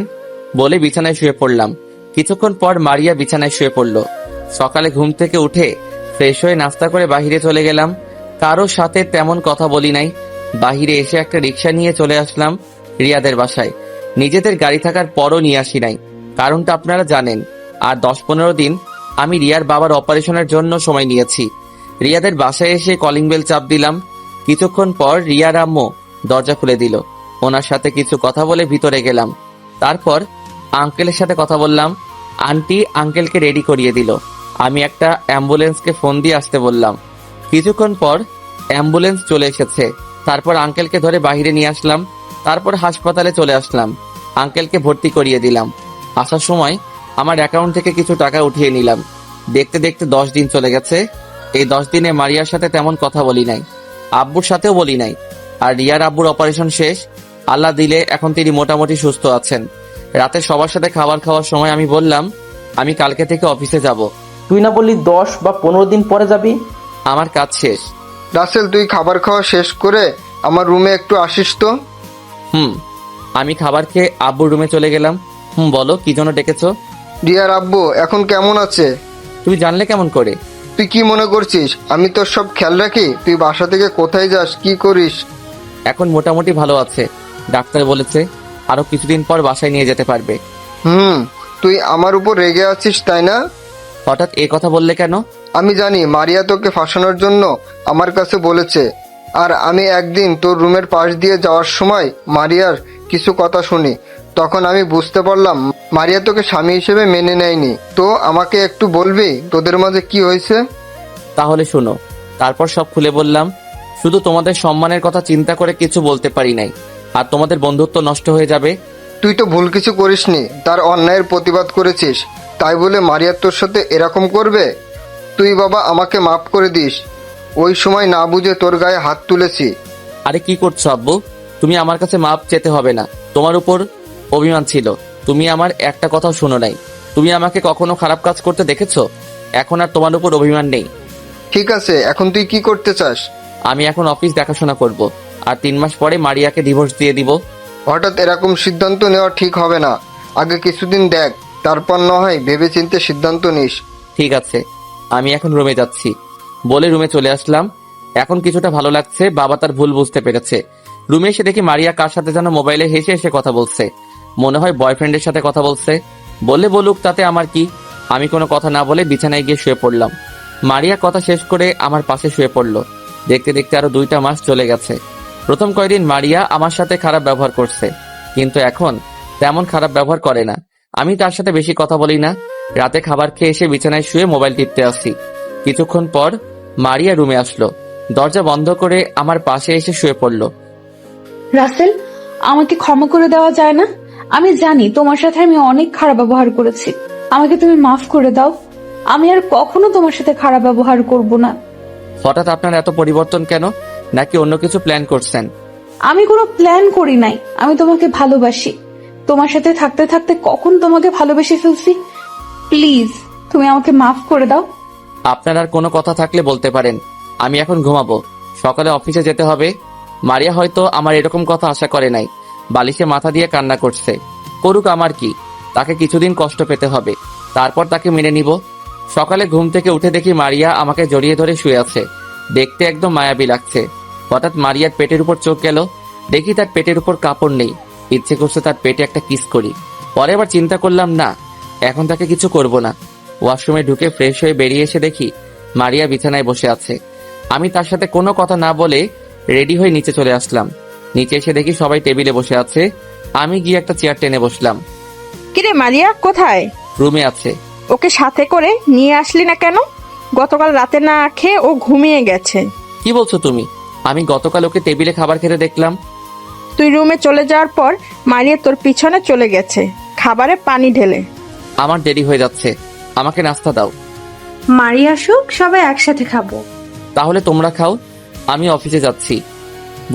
বলে বিছানায় শুয়ে পড়লাম। কিছুক্ষণ পর মারিয়া বিছানায় শুয়ে পড়ল। সকালে ঘুম থেকে উঠে ফ্রেশ হয়ে নাস্তা করে বাহিরে চলে গেলাম। কারোর সাথে তেমন কথা বলি নাই। বাহিরে এসে একটা রিক্সা নিয়ে চলে আসলাম রিয়াদের বাসায়। নিজেদের গাড়ি থাকার পরও নিয়ে আসি নাই, কারণটা আপনারা জানেন। আর 10-15 দিন আমি রিয়ার বাবার অপারেশনের জন্য সময় নিয়েছি। রিয়াদের বাসায় এসে কলিং বেল চাপ দিলাম। কিছুক্ষণ পর রিয়ার আম্মু দরজা খুলে দিল। ওনার সাথে কিছু কথা বলে ভিতরে গেলাম। তারপর আঙ্কেলের সাথে কথা বললাম। আন্টি আঙ্কেলকে রেডি করিয়ে দিল। আমি একটা অ্যাম্বুলেন্সকে ফোন দিয়ে আসতে বললাম। কিছুক্ষণ পর অ্যাম্বুলেন্স চলে এসেছে। তারপর আঙ্কেলকে ধরে বাইরে নিয়ে আসলাম। তারপর হাসপাতালে চলে আসলাম। আঙ্কেলকে ভর্তি করিয়ে দিলাম। আসার সময় আমার অ্যাকাউন্ট থেকে কিছু টাকা উঠিয়ে নিলাম। দেখতে দেখতে 10 দিন চলে গেছে। এই 10 দিনে মারিয়ার সাথে তেমন কথা বলি নাই, আব্বুর সাথেও বলি নাই। আর রিয়ার আব্বুর অপারেশন শেষ, আল্লাহ দিলে এখন তিনি মোটামুটি সুস্থ আছেন। রাতে সবার সাথে খাবার খাওয়ার সময় আমি বললাম, আমি কালকে থেকে অফিসে যাব। তুই না বললি 10 বা 15 দিন পরে যাবি? আমার কাজ শেষ। রাসেল, তুই খাবার খাওয়া শেষ করে আমার রুমে একটু আসিস তো। আমি খাবার খেয়ে আব্বুর রুমে চলে গেলাম। বলো, কি জন্য ডেকেছো? রিয়ার আব্বু এখন কেমন আছে? তুমি জানলে কেমন করে? তুই কি মনে করছিস আমি তোর সব খেয়াল রাখি? তুই বাসা থেকে কোথায় যাস, কি করিস? এখন মোটামুটি ভালো আছে, ডাক্তার বলেছে আরো কিছুদিন পর বাসায় নিয়ে যেতে পারবে। তুই আমার উপর রেগে আছিস তাই না? হঠাৎ এ কথা বললে কেন? আমি জানি মারিয়া তোকে ফাঁসানোর জন্য আমার কাছে বলেছে। আর আমি একদিন তোর রুমের পাশ দিয়ে যাওয়ার সময় মারিয়ার কিছু কথা শুনি। তখন আমি বুঝতে পারলাম মারিয়া তোকে স্বামী হিসেবে মেনে নেয়নি। তো আমাকে একটু বলবি তোদের মাঝে কি হয়েছে? তাহলে শোনো। তারপর সব খুলে বললাম। শুধু তোমাদের সম্মানের কথা চিন্তা করে কিছু বলতে পারি নাই, আর তোমাদের বন্ধুত্ব নষ্ট হয়ে যাবে। তুই তো ভুল কিছু করিসনি, তার অন্যায়ের প্রতিবাদ করেছিস, তাই বলে মারিয়া তোর সাথে এরকম করবে? তুই বাবা আমাকে মাফ করে দিস, ওই সময় না বুঝে তোর গায়ে হাত তুলেছি। আরে কি করছো আব্বু? তুমি আমার কাছে মাপ চেতে হবে না। তোমার উপর অভিমান ছিল, তুমি আমার একটা কথাও শোনো নাই। তুমি আমাকে কখনো খারাপ কাজ করতে দেখেছো? এখন আর তোমার উপর অভিমান নেই। ঠিক আছে, এখন তুই কি করতে চাস? আমি এখন অফিস দেখাশোনা করব, আর 3 মাস পরে মারিয়াকে ডিভোর্স দিয়ে দিব। হঠাৎ এরকম সিদ্ধান্ত নেওয়া ঠিক হবে না, আগে কিছুদিন দেখ, তারপর না হয় ভেবেচিন্তে সিদ্ধান্ত নিস। ঠিক আছে, আমি এখন রুমে যাচ্ছি বলে রুমে চলে আসলাম। এখন কিছুটা ভালো লাগছে, বাবা তার ভুল বুঝতে পেরেছে। রুমে এসে দেখি মারিয়া কার সাথে যেন মোবাইলে হেসে হেসে কথা বলছে। মনে হয় বয়ফ্রেন্ডের সাথে কথা বলছে। বললে বলুক, তাতে আমার কি। আমি কোনো কথা না বলে বিছানায় গিয়ে শুয়ে পড়লাম। মারিয়া কথা শেষ করে আমার পাশে শুয়ে পড়লো। দেখতে দেখতে আরো 2টা মাস চলে গেছে। প্রথম কয়েকদিন মারিয়া আমার সাথে খারাপ ব্যবহার করছে, কিন্তু এখন তেমন খারাপ ব্যবহার করে না। আমি তার সাথে বেশি কথা বলি না। রাতে খাবার খেয়ে এসে বিছানায় শুয়ে মোবাইল টিপতে আসি। কিছুক্ষণ পর মারিয়া রুমে আসলো, দরজা বন্ধ করে আমার পাশে এসে শুয়ে পড়লো। রাসেল, আমাকে ক্ষমা করে দেওয়া যায় না? আমি জানি তোমার সাথে আমি অনেক খারাপ ব্যবহার করেছি, আমাকে তুমি মাফ করে দাও। আমি আর কখনো তোমার সাথে খারাপ ব্যবহার করব না। হঠাৎ আপনার এত পরিবর্তন কেন? নাকি অন্য কিছু প্ল্যান করছেন? আমি কোনো প্ল্যান করি নাই, আমি তোমাকে ভালোবাসি। তোমার সাথে থাকতে থাকতে কখন তোমাকে ভালোবেসে ফেলছি। প্লিজ তুমি আমাকে মাফ করে দাও। আপনার আর কোনো কথা থাকলে বলতে পারেন। আমি এখন ঘুমাবো, সকালে অফিসে যেতে হবে। মারিয়া হয়তো আমার এরকম কথা আশা করে নাই। বালিশে মাথা দিয়ে কান্না করছে। করুক, আমার কি। তাকে কিছুদিন কষ্ট পেতে হবে, তারপর তাকে মেনে নিব। সকালে ঘুম থেকে উঠে দেখি মারিয়া আমাকে জড়িয়ে ধরে শুয়ে আছে। দেখতে একদম মায়াবী লাগছে। হঠাৎ মারিয়ার পেটের উপর চোখ গেল। দেখি তার পেটের উপর কাপড় নেই। ইচ্ছে করছে তার পেটে একটা কিস করি। পরে আবার চিন্তা করলাম, না, এখন তাকে কিছু করব না। ওয়াশরুমে ঢুকে ফ্রেশ হয়ে বেরিয়ে এসে দেখি মারিয়া বিছানায় বসে আছে। আমি তার সাথে কোনো কথা না বলে রেডি হয়ে নিচে চলে আসলাম। নিচে এসে দেখি সবাই টেবিলে বসে আছে। আমি গিয়ে একটা চেয়ার টেনে বসলাম। কিরে মারিয়া কোথায়? রুমে আছে। ওকে সাথে করে নিয়ে আসলি না কেন? গতকাল রাতে না খেয়ে ও ঘুমিয়ে গেছে। কি বলছো তুমি? আমি গতকাল ওকে টেবিলে খাবার খেতে দেখলাম। তুই রুমে চলে যাওয়ার পর মারিয়া তোর পিছনে চলে গেছে খাবারে পানি ঢেলে। আমার দেরি হয়ে যাচ্ছে, আমাকে নাস্তা দাও। মারিয়া আসুক, সবাই একসাথে খাবো। তাহলে তোমরা খাও, আমি অফিসে যাচ্ছি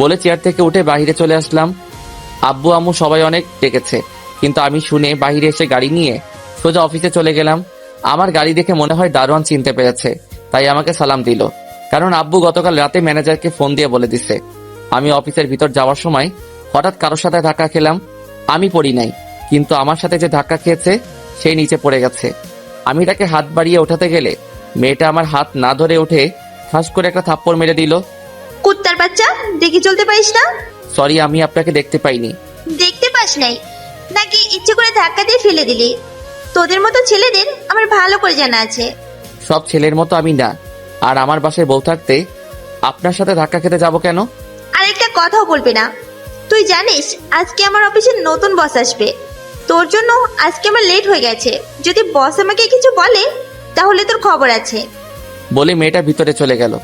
বলে চেয়ার থেকে উঠে বাইরে চলে আসলাম। আব্বু আম্মু সবাই অনেক ডেকেছে, কিন্তু আমি শুনে বাইরে এসে গাড়ি নিয়ে সোজা অফিসে চলে গেলাম। আমার গাড়ি দেখে মনে হয় দারোয়ান চিনতে পেরেছে, তাই আমাকে সালাম দিল। কারণ আব্বু গতকাল রাতে ম্যানেজারকে ফোন দিয়ে বলে দিছে। আমি অফিসের ভিতর যাওয়ার সময় হঠাৎ কারোর সাথে ধাক্কা খেলাম। আমি পড়ি নাই, কিন্তু আমার সাথে যে ধাক্কা খেয়েছে সেই নিচে পড়ে গেছে। আমি তাকে হাত বাড়িয়ে ওঠাতে গেলে মেয়েটা আমার হাত না ধরে উঠে ঠাস করে একটা থাপ্পড় মেরে দিল। কুত্তার বাচ্চা, দেখে চলতে পারিস না? সরি, আমি আপনাকে দেখতে পাইনি। দেখতে পাস নাই নাকি ইচ্ছে করে ধাক্কা দিয়ে ফেলে দিলি? তোদের মতো ছেলেদের আমার ভালো করে জানা আছে। সব ছেলের মতো আমি না। আর আমার বাসায় বউ থাকতে আপনার সাথে ধাক্কা খেতে যাব কেন? আরেকটা কথাও বলবে না। তুই জানিস আজকে আমার অফিসে নতুন বস আসবে। তোর জন্য আজকে আমার লেট হয়ে গেছে। যদি বস আমাকে কিছু বলে তাহলে তোর খবর আছে। বলে মেয়েটা ভিতরে চলে গেল।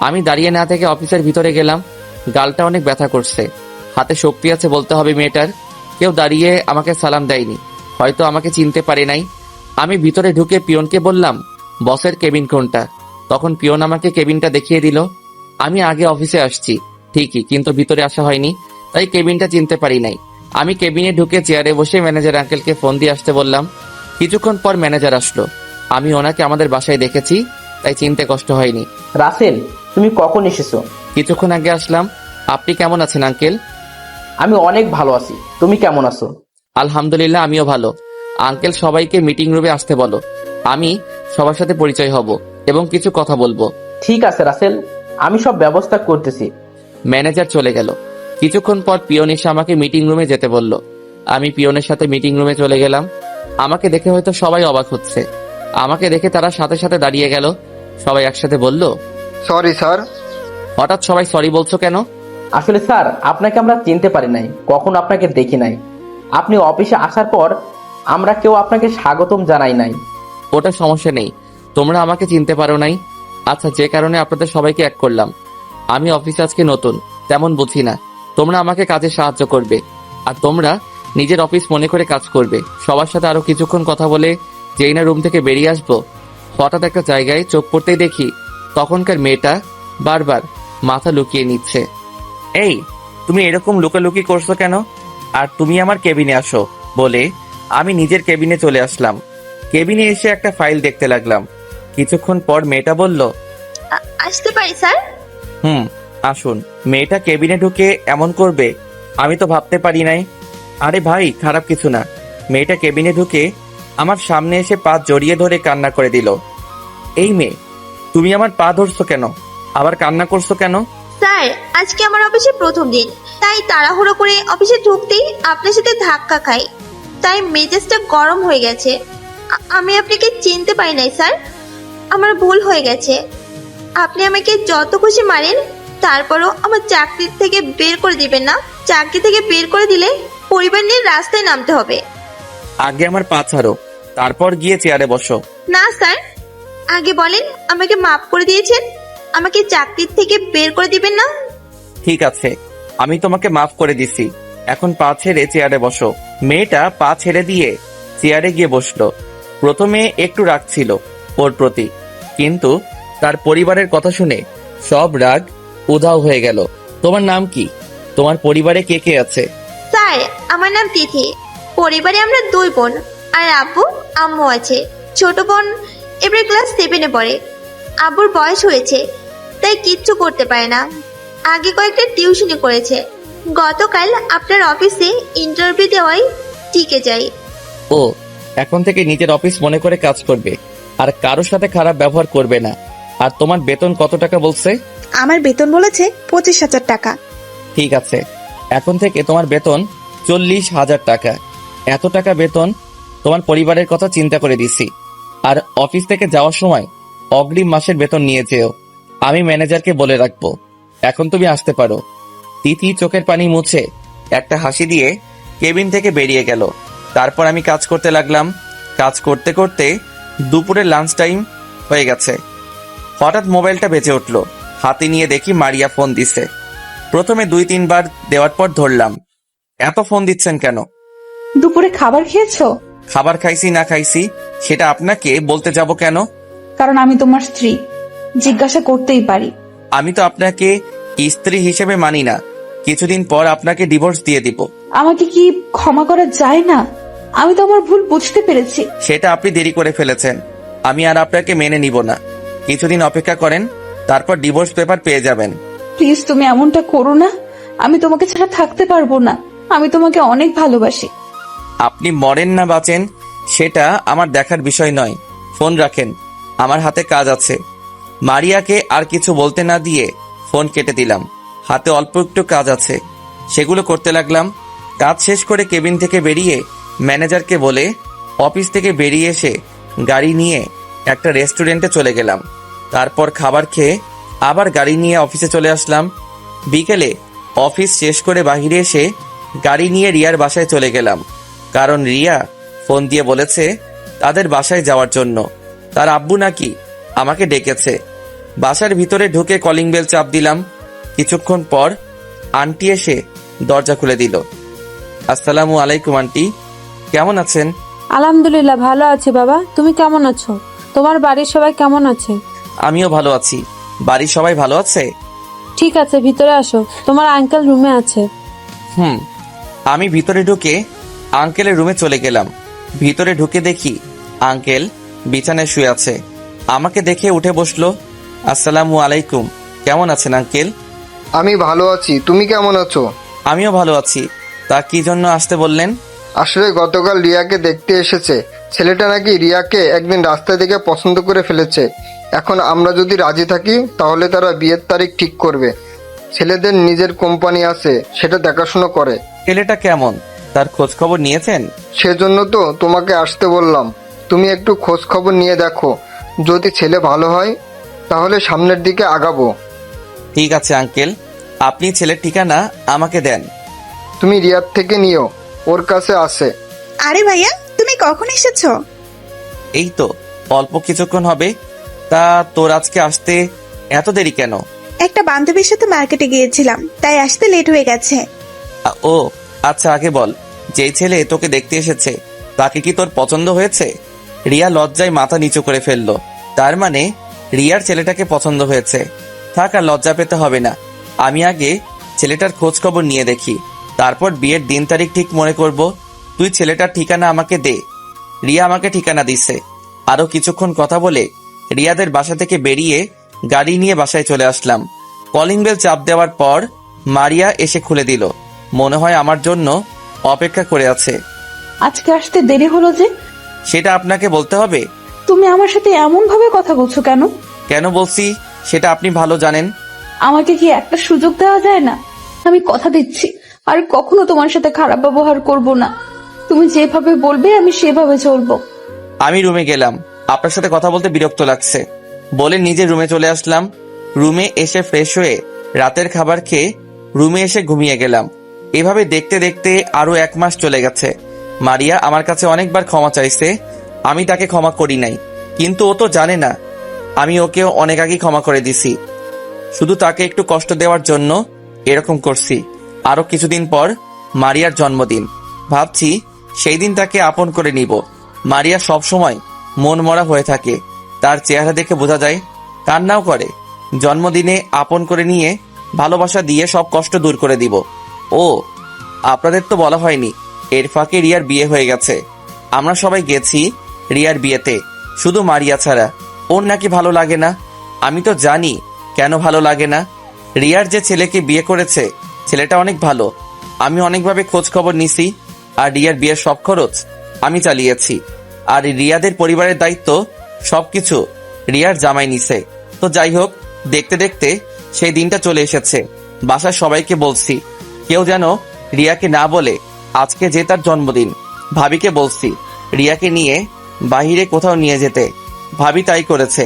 আমি দাঁড়িয়ে না থেকে অফিসের ভিতরে গেলাম। গালটা অনেক ব্যথা করছে, হাতে শক্তি আছে বলতে হবে মেয়েটার। কেউ দাঁড়িয়ে আমাকে সালাম দেয়নি, হয়তো আমাকে চিনতে পারে নাই। আমি ভিতরে ঢুকে পিয়নকে বললাম, বসের কেবিন কোনটা? তখন পিয়ন আমাকে কেবিনটা দেখিয়ে দিল। আমি আগে অফিসে আসছি ঠিকই, কিন্তু ভিতরে আসা হয়নি, তাই কেবিনটা চিনতে পারি নাই। আমি কেবিনে ঢুকে চেয়ারে বসে ম্যানেজার আঙ্কেলকে ফোন দিয়ে আসতে বললাম। কিছুক্ষণ পর ম্যানেজার আসলো। আমি ওনাকে আমাদের বাসায় দেখেছি, তাই চিনতে কষ্ট হয়নি। রাসেল, তুমি কখন এসেছো? কিছুক্ষণ আগে আসলাম। আপনি কেমন আছেন আঙ্কেল? আমি অনেক ভালো আছি, তুমি কেমন আছো? আলহামদুলিল্লাহ, আমিও ভালো। আঙ্কেল, সবাইকে মিটিং রুমে আসতে বলো। আমি সবার সাথে পরিচয় হব এবং কিছু কথা বলবো। ঠিক আছে রাসেল, আমি সব ব্যবস্থা করতেছি। ম্যানেজার চলে গেল। কিছুক্ষণ পর পিয়ন এসে আমাকে মিটিং রুমে যেতে বলল। আমি পিয়নের সাথে মিটিং রুমে চলে গেলাম। আমাকে দেখে হয়তো সবাই অবাক হচ্ছে। আমাকে দেখে তারা সাথে সাথে দাঁড়িয়ে গেল। সবাই একসাথে বলল, সরি স্যার। হঠাৎ সবাই সরি বলছো কেন? আসলে স্যার, আপনাকে আমরা চিনতে পারি নাই, কখনো আপনাকে দেখি নাই। আপনি অফিসে আসার পর আমরা কেউ আপনাকে স্বাগতম জানাই নাই। ওটা সমস্যা নেই, তোমরা আমাকে চিনতে পারো নাই। আচ্ছা, যে কারণে আপনাদের সবাইকে এক করলাম। আমি অফিসে আজকে নতুন, তেমন বুঝি না। তোমরা আমাকে কাজে সাহায্য করবে, আর তোমরা নিজের অফিস মনে করে কাজ করবে। সবার সাথে আরো কিছুক্ষণ কথা বলে যেই না রুম থেকে বেরিয়ে আসবো, হঠাৎ একটা জায়গায় চোখ পড়তেই দেখি তখনকার মেয়েটা বারবার মাথা লুকিয়ে নিচ্ছে। এই, তুমি এরকম লুকালুকি করছো কেন? আর তুমি আমার কেবিনে আসো বলে আমি নিজের কেবিনে চলে আসলাম। কেবিনে এসে একটা ফাইল দেখতে লাগলাম। কিছুক্ষণ পর মেয়েটা বলল, আসতে পারি স্যার? আসুন। মেয়েটা কেবিনে ঢুকে এমন করবে আমি তো ভাবতে পারি নাই। আরে ভাই, খারাপ কিছু না। মেয়েটা কেবিনে ঢুকে আমার সামনে এসে পা জড়িয়ে ধরে কান্না করে দিল। এই মেয়ে, তুমি আমার পা ধরছো কেন? আবার কান্না করছো কেন? স্যার, আজকে আমার অফিসে প্রথম দিন, তাই তাড়াহুড়ো করে অফিসে ঢুকতেই আপনার সাথে ধাক্কা খাই, তাই মেজাজটা গরম হয়ে গেছে। আমি আপনাকে চিনতে পারি নাই স্যার, আমার ভুল হয়ে গেছে। আপনি আমাকে যত খুশি মারেন, তারপরও আমার চাকরি থেকে বের করে দিবেন না। চাকরি থেকে বের করে দিলে পরিবার নিয়ে রাস্তায় নামতে হবে। আগে আমার পা ছাড়ো, তারপর গিয়ে চেয়ারে বসো। না স্যার, আগে বলেন আমাকে মাফ করে দিয়েছেন, আমাকে চাকরির থেকে বের করে দিবেন না। ঠিক আছে, আমি তোমাকে মাফ করে দিছি। এখন পা ছেড়ে চেয়ারে বসো। মেয়েটা পা ছেড়ে দিয়ে চেয়ারে গিয়ে বসলো। প্রথমে একটু রাগ ছিল ওর প্রতি, কিন্তু তার পরিবারের কথা শুনে সব রাগ উধাও হয়ে গেল। তোমার নাম কি? তোমার পরিবারে কে কে আছে? স্যার, আমার নাম তিথি। পরিবারে আমরা 2 বোন, আর আব্বু আম্মু আছে। ছোট বোন এবার ক্লাস 7-এ পড়ে। আব্বুর বয়স হয়েছে, তাই কিচ্ছু করতে পারে না। আগে কয়েকটা টিউশনি করেছে। গতকাল আপনার অফিসে ইন্টারভিউ দেওয়াই টিকে যাই। ও, এখন থেকে নিজের অফিস মনে করে কাজ করবে, আর কারোর সাথে খারাপ ব্যবহার করবে না। আর তোমার বেতন কত টাকা বলছে? আমার বেতন বলেছে 25,000 টাকা। ঠিক আছে, এখন থেকে তোমার বেতন 40,000 টাকা। এত টাকা বেতন তোমার পরিবারের কথা চিন্তা করে দিছি। আর অফিস থেকে যাওয়ার সময় অগ্রিম মাসের বেতন নিয়ে যেও, আমি ম্যানেজারকে বলে রাখবো। এখন তুমি আসতে পারো। তিথি চোখের পানি মুছে একটা হাসি দিয়ে কেবিন থেকে বেরিয়ে গেল। তারপর আমি কাজ করতে লাগলাম। কাজ করতে করতে দুপুরের লাঞ্চ টাইম হয়ে গেছে। হঠাৎ মোবাইলটা বেজে উঠলো। হাতে নিয়ে দেখি মারিয়া ফোন দিছে। প্রথমে 2-3 বার দেওয়ার পর ধরলাম। এত ফোন দিচ্ছেন কেন? দুপুরে খাবার খেয়েছো? খাবার খাইছি না খাইছি সেটা আপনাকে বলতে যাব কেন? কারণ আমি তোমার স্ত্রী, জিজ্ঞাসা করতেই পারি। আমি তো আপনাকে স্ত্রী হিসেবে মানি না। কিছুদিন পর আপনাকে ডিভোর্স দিয়ে দিব। আমাকে কি ক্ষমা করা যায় না? আমি তো আমার ভুল বুঝতে পেরেছি। সেটা আপনি দেরি করে ফেলেছেন। আমি আর আপনাকে মেনে নিব না। কিছুদিন অপেক্ষা করেন, তারপর ডিভোর্স পেপার পেয়ে যাবেন। প্লিজ, তুমি এমনটা করো না। আমি তোমাকে ছাড়া থাকতে পারবো না। আমি তোমাকে অনেক ভালোবাসি। আপনি মরেন না বাঁচেন সেটা আমার দেখার বিষয় নয়। ফোন রাখেন, আমার হাতে কাজ আছে। মারিয়াকে আর কিছু বলতে না দিয়ে ফোন কেটে দিলাম। হাতে অল্প একটু কাজ আছে, সেগুলো করতে লাগলাম। কাজ শেষ করে কেবিন থেকে বেরিয়ে ম্যানেজারকে বলে অফিস থেকে বেরিয়ে এসে গাড়ি নিয়ে একটা রেস্টুরেন্টে চলে গেলাম। তারপর খাবার খেয়ে আবার গাড়ি নিয়ে অফিসে চলে আসলাম। বিকেলে অফিস শেষ করে বাহিরে এসে গাড়ি নিয়ে রিয়ার বাসায় চলে গেলাম, কারণ রিয়া ফোন দিয়ে বলেছে তাদের বাসায় যাওয়ার জন্য। তার আব্বু নাকি আমাকে ডেকেছে। বাসার ভিতরে ঢুকে কলিং বেল চাপ দিলাম। কিছুক্ষণ পর আন্টি এসে দরজা খুলে দিল। আসসালামু আলাইকুম আন্টি, কেমন আছেন? আলহামদুলিল্লাহ, ভালো আছি বাবা। তুমি কেমন আছো? তোমার বাড়ির সবাই কেমন আছে? আমিও ভালো আছি। বাড়ির সবাই ভালো আছে? ঠিক আছে, ভিতরে আসো, তোমার আঙ্কেল রুমে আছে। আমি ভিতরে ঢুকে আঙ্কেলের রুমে চলে গেলাম। ভিতরে ঢুকে দেখি আঙ্কেল বিছানায় শুয়ে আছে। আমাকে দেখে উঠে বসলো। আসসালামু আলাইকুম, কেমন আছেন আঙ্কেল? আমি ভালো আছি, তুমি কেমন আছো? আমিও ভালো আছি। তা কি জন্য আসতে বললেন? আসলে গতকাল রিয়াকে দেখতে এসেছে, ছেলেটা নাকি রিয়াকে একদিন রাস্তায় দেখে পছন্দ করে ফেলেছে। এখন আমরা যদি রাজি থাকি তাহলে তারা বিয়ের তারিখ ঠিক করবে। ছেলেদের নিজের কোম্পানি আছে, সেটা দেখাশুনো করে। ছেলেটা কেমন, তার খোঁজ খবর নিয়েছেন? সেজন্য তো তোমাকে আসতে বললাম। তুমি একটু খোঁজ খবর নিয়ে দেখো, যদি ছেলে ভালো হয় তাহলে সামনের দিকে আগাবো। ঠিক আছে আঙ্কেল, আপনি ছেলের ঠিকানা আমাকে দেন। তুমি রিয়ার থেকে নিও, ওর কাছে আছে। আরে ভাইয়া, তুমি কখন এসেছো? এই তো অল্প কিছুক্ষণ হবে। তা তোর আজকে আসতে এত দেরি কেন? একটা বান্ধবীর সাথে মার্কেটে গিয়েছিলাম, তাই আসতে লেট হয়ে গেছে। ও আচ্ছা, আগে বল, যেই ছেলে তোকে দেখতে এসেছে তাকে কি তোর পছন্দ হয়েছে? রিয়া লজ্জায় মাথা নিচু করে ফেললো। তার মানে রিয়ার ছেলেটাকে পছন্দ হয়েছে। থাক, আর লজ্জা পেতে হবে না। আমি আগে ছেলেটার খোঁজ খবর নিয়ে দেখি, তারপর বিয়ের দিন তারিখ ঠিক মনে করব। তুই ছেলেটার ঠিকানা আমাকে দে। রিয়া আমাকে ঠিকানা দিছে। আরো কিছুক্ষণ কথা বলে রিয়াদের বাসা থেকে বেরিয়ে গাড়ি নিয়ে বাসায় চলে আসলাম। কলিং বেল চাপ দেওয়ার পর মারিয়া এসে খুলে দিল। মনে হয় আমার জন্য অপেক্ষা করে আছে। আজকে আসতে দেরি হলো যে? সেটা আপনাকে বলতে হবে? তুমি আমার সাথে এমন ভাবে কথা বলছো কেন? কেন বলছি সেটা আপনি ভালো জানেন। আমাকে কি একটা সুযোগ দেওয়া যায় না? আমি কথা দিচ্ছি আর কখনো তোমার সাথে খারাপ ব্যবহার করব না। তুমি যেভাবে বলবে আমি সেভাবে চলবো। আমি রুমে গেলাম, আপনার সাথে কথা বলতে বিরক্ত লাগছে বলে নিজে রুমে চলে আসলাম। রুমে এসে ফ্রেশ হয়ে রাতের খাবার খেয়ে রুমে এসে ঘুমিয়ে গেলাম। এভাবে দেখতে দেখতে আরো 1 মাস চলে গেছে। মারিয়া আমার কাছে অনেকবার ক্ষমা চাইছে, আমি তাকে ক্ষমা করি নাই। কিন্তু ও তো জানে না আমি ওকেও অনেক আগেই ক্ষমা করে দিছি। শুধু তাকে একটু কষ্ট দেওয়ার জন্য এরকম করছি। আরো কিছুদিন পর মারিয়ার জন্মদিন। ভাবছি সেই দিন তাকে আপন করে নিব। মারিয়া সব সময় মন মরা হয়ে থাকে, তার চেহারা দেখে বোঝা যায়। কান্নাও করে। জন্মদিনে আপন করে নিয়ে ভালোবাসা দিয়ে সব কষ্ট দূর করে দিব। ও আপনাদের তো বলা হয়নি, এর ফাঁকে রিয়ার বিয়ে হয়ে গেছে। আমরা সবাই গেছি রিয়ার বিয়েতে, শুধু মারিয়া ছাড়া। ওর নাকি ভালো লাগে না। আমি তো জানি কেন ভালো লাগে না। রিয়ার যে ছেলেকে বিয়ে করেছে ছেলেটা অনেক ভালো। আমি অনেকভাবে খোঁজ খবর নিছি, আর রিয়ার বিয়ের সব খরচ আমি চালিয়েছি। আর রিয়াদের পরিবারের দায়িত্ব সবকিছু রিয়ার জামাই নিছে। তো যাই হোক, দেখতে দেখতে সেই দিনটা চলে এসেছে। বাসার সবাইকে বলছি কেউ যেন রিয়াকে না বলে আজকে যে তার জন্মদিন। ভাবিকে বলছি রিয়াকে নিয়ে বাহিরে কোথাও নিয়ে যেতে, ভাবি তাই করেছে।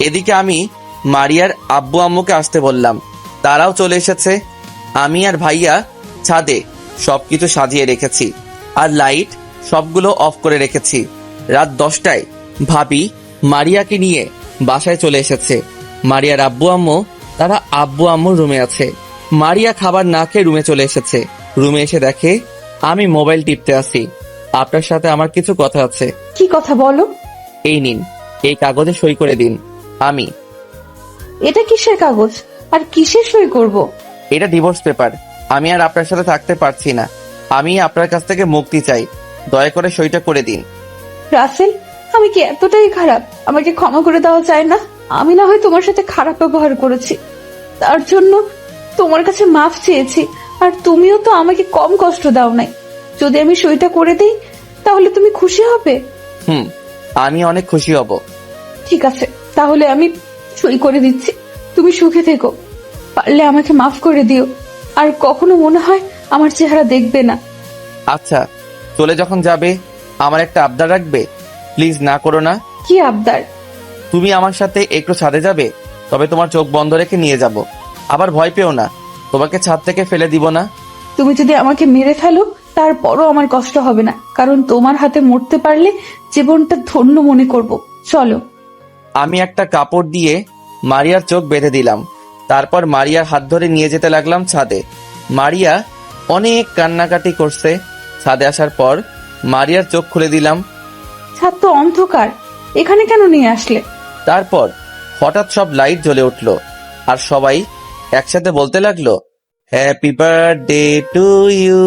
এদিকে আমি মারিয়ার আব্বু আম্মুকে আসতে বললাম, তারাও চলে এসেছে। আমি আর ভাইয়া ছাদে সবকিছু সাজিয়ে রেখেছি, আর লাইট সবগুলো অফ করে রেখেছি। রাত 10টায় ভাবি মারিয়াকে নিয়ে বাসায় চলে এসেছে। মারিয়ার আব্বু আম্মু তারা আব্বু আম্মুর রুমে আছে। মারিয়া খাবার না খেয়ে রুমে চলে এসেছে। রুমে এসে দেখে আমি মোবাইল টিপতে আছি। আপনার সাথে আমার কিছু কথা আছে। কি কথা বলো? এই নিন, এই কাগজে সই করে দিন। আমি এটা কিসের কাগজ আর কিসের সই করব? এটা ডিভোর্স পেপার। আমি আর আপনার সাথে থাকতে পারছি না। আমি আপনার কাছ থেকে মুক্তি চাই। দয়া করে সইটা করে দিন। রাসেল, আমি কি এতটাই খারাপ? আমাকে ক্ষমা করে দেওয়া যায় না? আমি না হয় তোমার সাথে খারাপ ব্যবহার করেছি, তার জন্য তোমার কাছে মাফ চেয়েছি। আর তুমিও তো আমাকে কম কষ্ট দাও নাই। যদি আমি সইটা করে দিই তাহলে তুমি খুশি হবে? আমি অনেক খুশি হব। ঠিক আছে, তাহলে আমি সই করে দিচ্ছি। তুমি সুখে থেকো। পারলে আমাকে মাফ করে দিও, আর কখনো মনে হয় আমার চেহারা দেখবে না। আচ্ছা, চলে যখন যাবে আমার একটা আবদার রাখবে? প্লিজ না করো না। কি আবদার? তুমি আমার সাথে একটু ছাদে যাবে, তবে তোমার চোখ বন্ধ রেখে নিয়ে যাব। আবার ভয় পেও না, তোমাকে ছাদ থেকে ফেলে দিব না। তুমি যদি আমাকে মেরে ফেলো তারপরও আমার কষ্ট হবে না, কারণ তোমার হাতে মরতে পারলে জীবনটা ধন্য মনে করব। চলো। আমি একটা কাপড় দিয়ে মারিয়ার চোখ বেঁধে দিলাম। তারপর মারিয়ার হাত ধরে নিয়ে যেতে লাগলাম ছাদে। মারিয়া অনেক কান্নাকাটি করছে। ছাদে আসার পর মারিয়ার চোখ খুলে দিলাম। ছাদ তো অন্ধকার, এখানে কেন নিয়ে আসলে? তারপর হঠাৎ সব লাইট জ্বলে উঠলো, আর সবাই একসাথে বলতে লাগলো, happy birthday to you,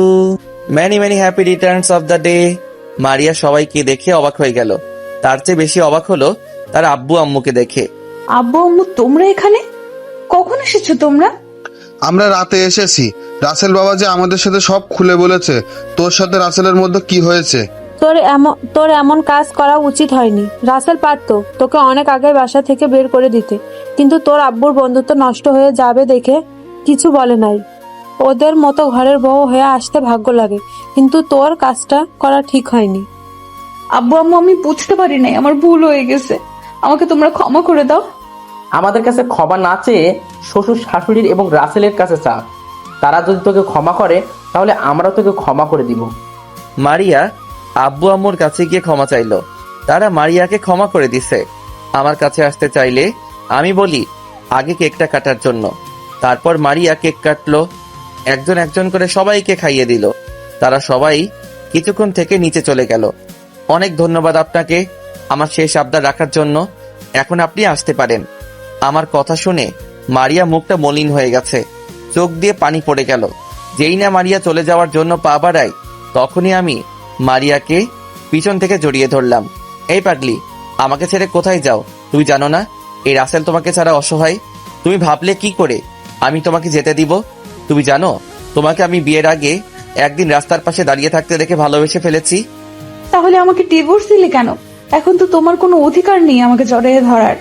many many happy returns of the day. Maria সবাইকে দেখে অবাক হয়ে গেল। তার চেয়ে বেশি অবাক হলো তার আব্বু আম্মুকে দেখে। আব্বু আম্মু, তোমরা এখানে কখন এসেছো তোমরা? আমরা রাতে এসেছি। রাসেল বাবা যে আমাদের সাথে সব খুলে বলেছে তোর সাথে রাসেলের মধ্যে কি হয়েছে। তোর এমন কাজ করা উচিত হয়নি। রাসেল পারতো তোকে অনেক আগে বাসা থেকে বের করে দিতে, কিন্তু তোর আব্বুর বন্ধুত্ব নষ্ট হয়ে যাবে দেখে কিছু বলে নাই। ওদের মতো ঘরের বউ হয়ে আসতে ভাগ্য লাগে, কিন্তু তোর কাজটা করা ঠিক হয়নি। আব্বু আম্মু, আমি বুঝতে পারি নাই, আমার ভুল হয়ে গেছে, আমাকে তোমরা ক্ষমা করে দাও। আমাদের কাছে ক্ষমা না চেয়ে শ্বশুর শাশুড়ির এবং রাসেলের কাছে চা। তারা যদি তোকে ক্ষমা করে তাহলে আমরা তোকে ক্ষমা করে দিব। মারিয়া আব্বু আম্মুর কাছে গিয়ে ক্ষমা চাইলো। তারা মারিয়াকে ক্ষমা করে দিছে। আমার কাছে আসতে চাইলে আমি বলি আগে কেকটা কাটার জন্য। তারপর মারিয়া কেক কাটলো, একজন একজন করে সবাইকে খাইয়ে দিল। তারা সবাই কিছুক্ষণ থেকে নিচে চলে গেল। অনেক ধন্যবাদ আপনাকে আমার শেষ আবদার রাখার জন্য। এখন আপনি আসতে পারেন। আমার কথা শুনে মারিয়া মুখটা মলিন হয়ে গেছে, চোখ দিয়ে পানি পড়ে গেল। যেই না মারিয়া চলে যাওয়ার জন্য পা বাড়ায়, তখনই আমি মারিয়াকে পিছন থেকে জড়িয়ে ধরলাম। এই পাগলি, আমাকে ছেড়ে কোথায় যাও? তুমি জানো না এই রাসেল তোমাকে ছাড়া অসহায়? তুমি ভাবলে কি করে আমি তোমাকে যেতে দিব? তুমি জানো তোমাকে আমি বিয়ের আগে একদিন রাস্তার পাশে দাঁড়িয়ে থাকতে দেখে ভালোবেসে ফেলেছি। তাহলে আমাকে ডিভোর্স দিলে কেন? এখন তো তোমার কোনো অধিকার নেই আমাকে জড়িয়ে ধরার।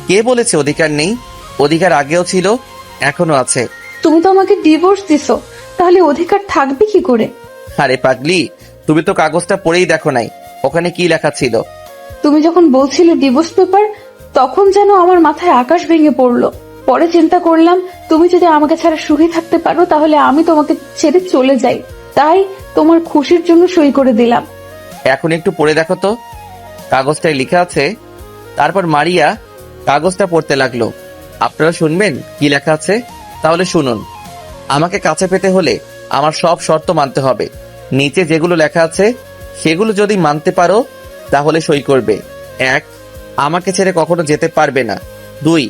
কে বলেছে অধিকার নেই? অধিকার আগেও ছিল, এখনো আছে। তুমি তো আমাকে ডিভোর্স দিছো, তাহলে অধিকার থাকবে কি করে? আরে পাগলি, তুমি তো কাগজটা পড়েই দেখো নাই, ওখানে কি লেখা ছিল? তুমি যখন বলছিলে ডিভোর্স পেপার, তখন যেন আমার মাথায় আকাশ ভেঙে পড়লো। পরে চিন্তা করলাম তুমি যদি আমাকে ছাড়া সুখী থাকতে পারো তাহলে আমি তোমাকে ছেড়ে চলে যাই, তাই তোমার খুশির জন্য সই করে দিলাম। এখন একটু পড়ে দেখো তো, কাগজটায় লেখা আছে। তারপর মারিয়া কাগজটা পড়তে লাগলো। আপনারা শুনবেন কি লেখা আছে? তাহলে শুনুন। আমাকে কাছে পেতে হলে আমার সব শর্ত মানতে হবে। নিচে যেগুলো লেখা আছে সেগুলো যদি মানতে পারো তাহলে সই করবে। 1, আমাকে ছেড়ে কখনো যেতে পারবে না। 2,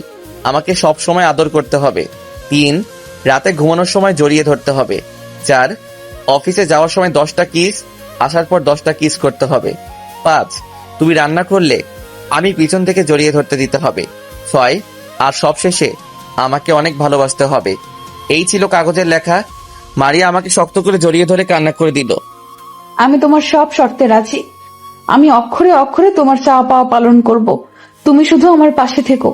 আমাকে সব সময় আদর করতে হবে। 3, রাতে ঘুমানোর সময় জড়িয়ে ধরতে হবে। 4, অফিসে যাওয়ার সময় 10টা কিস, আসার পর 10টা কিস করতে হবে। 5, তুমি রান্না করলে আমি পিছন থেকে জড়িয়ে ধরতে দিতে হবে। 6, আর সবশেষে আমাকে অনেক ভালোবাসতে হবে। এই ছিল কাগজের লেখা। মারিয়া আমাকে শক্ত করে জড়িয়ে ধরে কান্না করে দিল। আমি তোমার সব শর্তে রাজি। আমি অক্ষরে অক্ষরে তোমার চাওয়া পাওয়া পালন করব। তুমি শুধু আমার পাশে থেকো।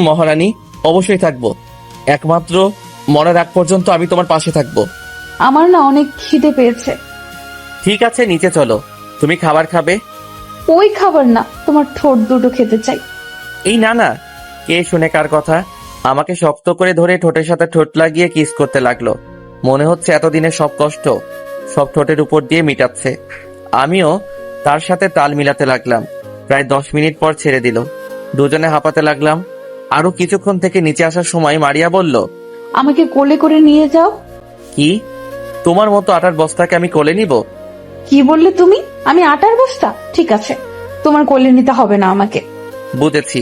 মহারানী, অবশ্যই থাকবো। একমাত্র মরার আগ পর্যন্ত আমি তোমার পাশে থাকবো। আমার না অনেক খিদে পেয়েছে। ঠিক আছে, নিচে চলো। তুমি খাবার খাবে? ওই খাবার না, তোমার ঠোঁট দুটো খেতে চাই। এই না না, কে শুনে কার কথা? আমাকে শক্ত করে ধরে ঠোঁটের সাথে ঠোঁট লাগিয়ে কিস করতে লাগলো। মনে হচ্ছে এতদিনের সব কষ্ট সব ঠোঁটের উপর দিয়ে মিটাচ্ছে। আমিও তার সাথে তাল মিলাতে লাগলাম। প্রায় 10 মিনিট পর ছেড়ে দিল। দুজনে হাঁপাতে লাগলাম। আরো কিছুক্ষণ থেকে নিচে আসার সময় মারিয়া বলল, আমাকে কোলে করে নিয়ে যাও। কি? তোমার মতো আটার বস্তাকে আমি কোলে নিব? কি বললে তুমি? আমি আটার বস্তা? ঠিক আছে, তোমার কোলে নিতে হবে না আমাকে। বুঝেছি,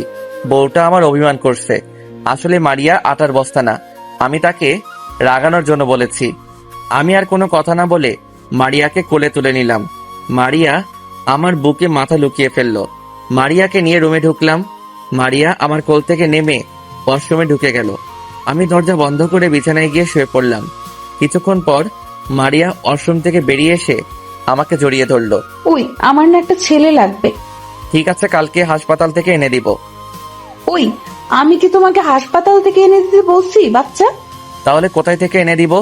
বউটা আমার অভিমান করছে। আসলে মারিয়া আটার বস্তা না, আমি তাকে রাগানোর জন্য বলেছি। আমি আর কোনো কথা না বলে মারিয়াকে কোলে তুলে নিলাম। মারিয়া আমার বুকে মাথা লুকিয়ে ফেললো। মারিয়াকে নিয়ে রুমে ঢুকলাম। মারিয়া আমার কোল থেকে নেমে ওয়াশরুমে ঢুকে গেল। আমি দরজা বন্ধ করে বিছানায় গিয়ে শুয়ে পড়লাম। কিছুক্ষণ পর মারিয়া ওয়াশরুম থেকে বেরিয়ে এসে আমাকে জড়িয়ে ধরলো। ওই, আমার না একটা ছেলে লাগবে। ঠিক আছে, কালকে হাসপাতাল থেকে এনে দিব। ওই, আমি কি তোমাকে হাসপাতাল থেকে এনে দিতে বলছি বাচ্চা? তাহলে কোথায় থেকে এনে দিব?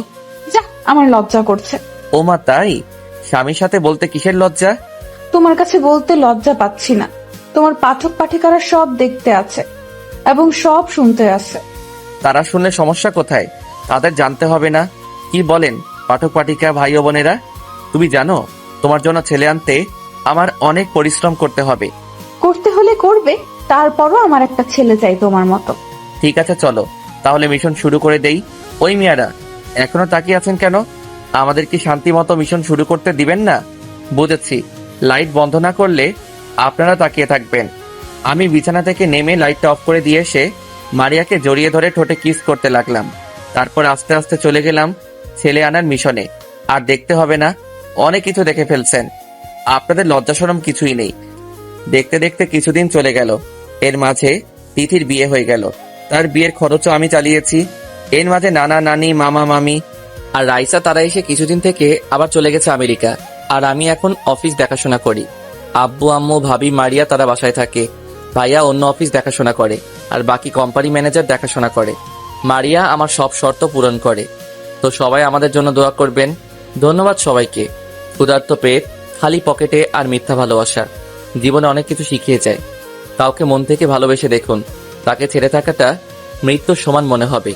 যা, আমার লজ্জা করছে। ও মা, তাই? স্বামীর সাথে বলতে কিসের লজ্জা? তোমার কাছে বলতে লজ্জা পাচ্ছি না। তোমার পাঠক পাঠিকারা সব দেখতে আছে এবং সব শুনতে আছে। তারা শুনলে সমস্যা কোথায়? তাদের জানতে হবে না? কি বলেন পাঠক পাঠিকা ভাই ও বোনেরা? তুমি জানো তোমার জন্য ছেলে আনতে আমার অনেক পরিশ্রম করতে হবে। করতে হলে করবে, তারপরও আমার একটা ছেলে চাই তোমার মতো। ঠিক আছে, চলো তাহলে মিশন শুরু করে দেই। ওই মিয়ারা, এখনো তাকিয়ে আছেন কেন? আমাদের কি শান্তি মতো মিশন শুরু করতে দিবেন না? বুঝেছি, লাইট বন্ধ না করলে আপনারা তাকিয়ে থাকবেন। আমি বিছানা থেকে নেমে লাইটটা অফ করে দিয়ে এসে মারিয়াকে জড়িয়ে ধরে ঠোঁটে কিস করতে লাগলাম। তারপর আস্তে আস্তে চলে গেলাম ছেলে আনার মিশনে। আর দেখতে হবে না, অনেক কিছু দেখে ফেলছেন। আপনাদের লজ্জা শরম কিছুই নেই। দেখতে দেখতে কিছুদিন চলে গেল। এর মাঝে তিথির বিয়ে হয়ে গেল। তার বিয়ের খরচও আমি চালিয়েছি। এর মাঝে নানা নানি, মামা মামি আর রাইসা তারা এসে কিছুদিন থেকে আবার চলে গেছে আমেরিকা। আর আমি এখন অফিস দেখাশোনা করি। আব্বু আম্মু ভাবি মারিয়া তারা বাসায় থাকে। ভাইয়া অন্য অফিস দেখাশোনা করে আর বাকি কোম্পানি ম্যানেজার দেখাশোনা করে। মারিয়া আমার সব শর্ত পূরণ করে। তো সবাই আমাদের জন্য দোয়া করবেন। ধন্যবাদ সবাইকে। ক্ষুধার্ত পেট, খালি পকেটে আর মিথ্যা ভালোবাসা জীবনে অনেক কিছু শিখিয়ে যায়। কাউকে মন থেকে ভালোবেসে দেখুন, তাকে ছেড়ে থাকাটা মৃত্যুর সমান মনে হবে।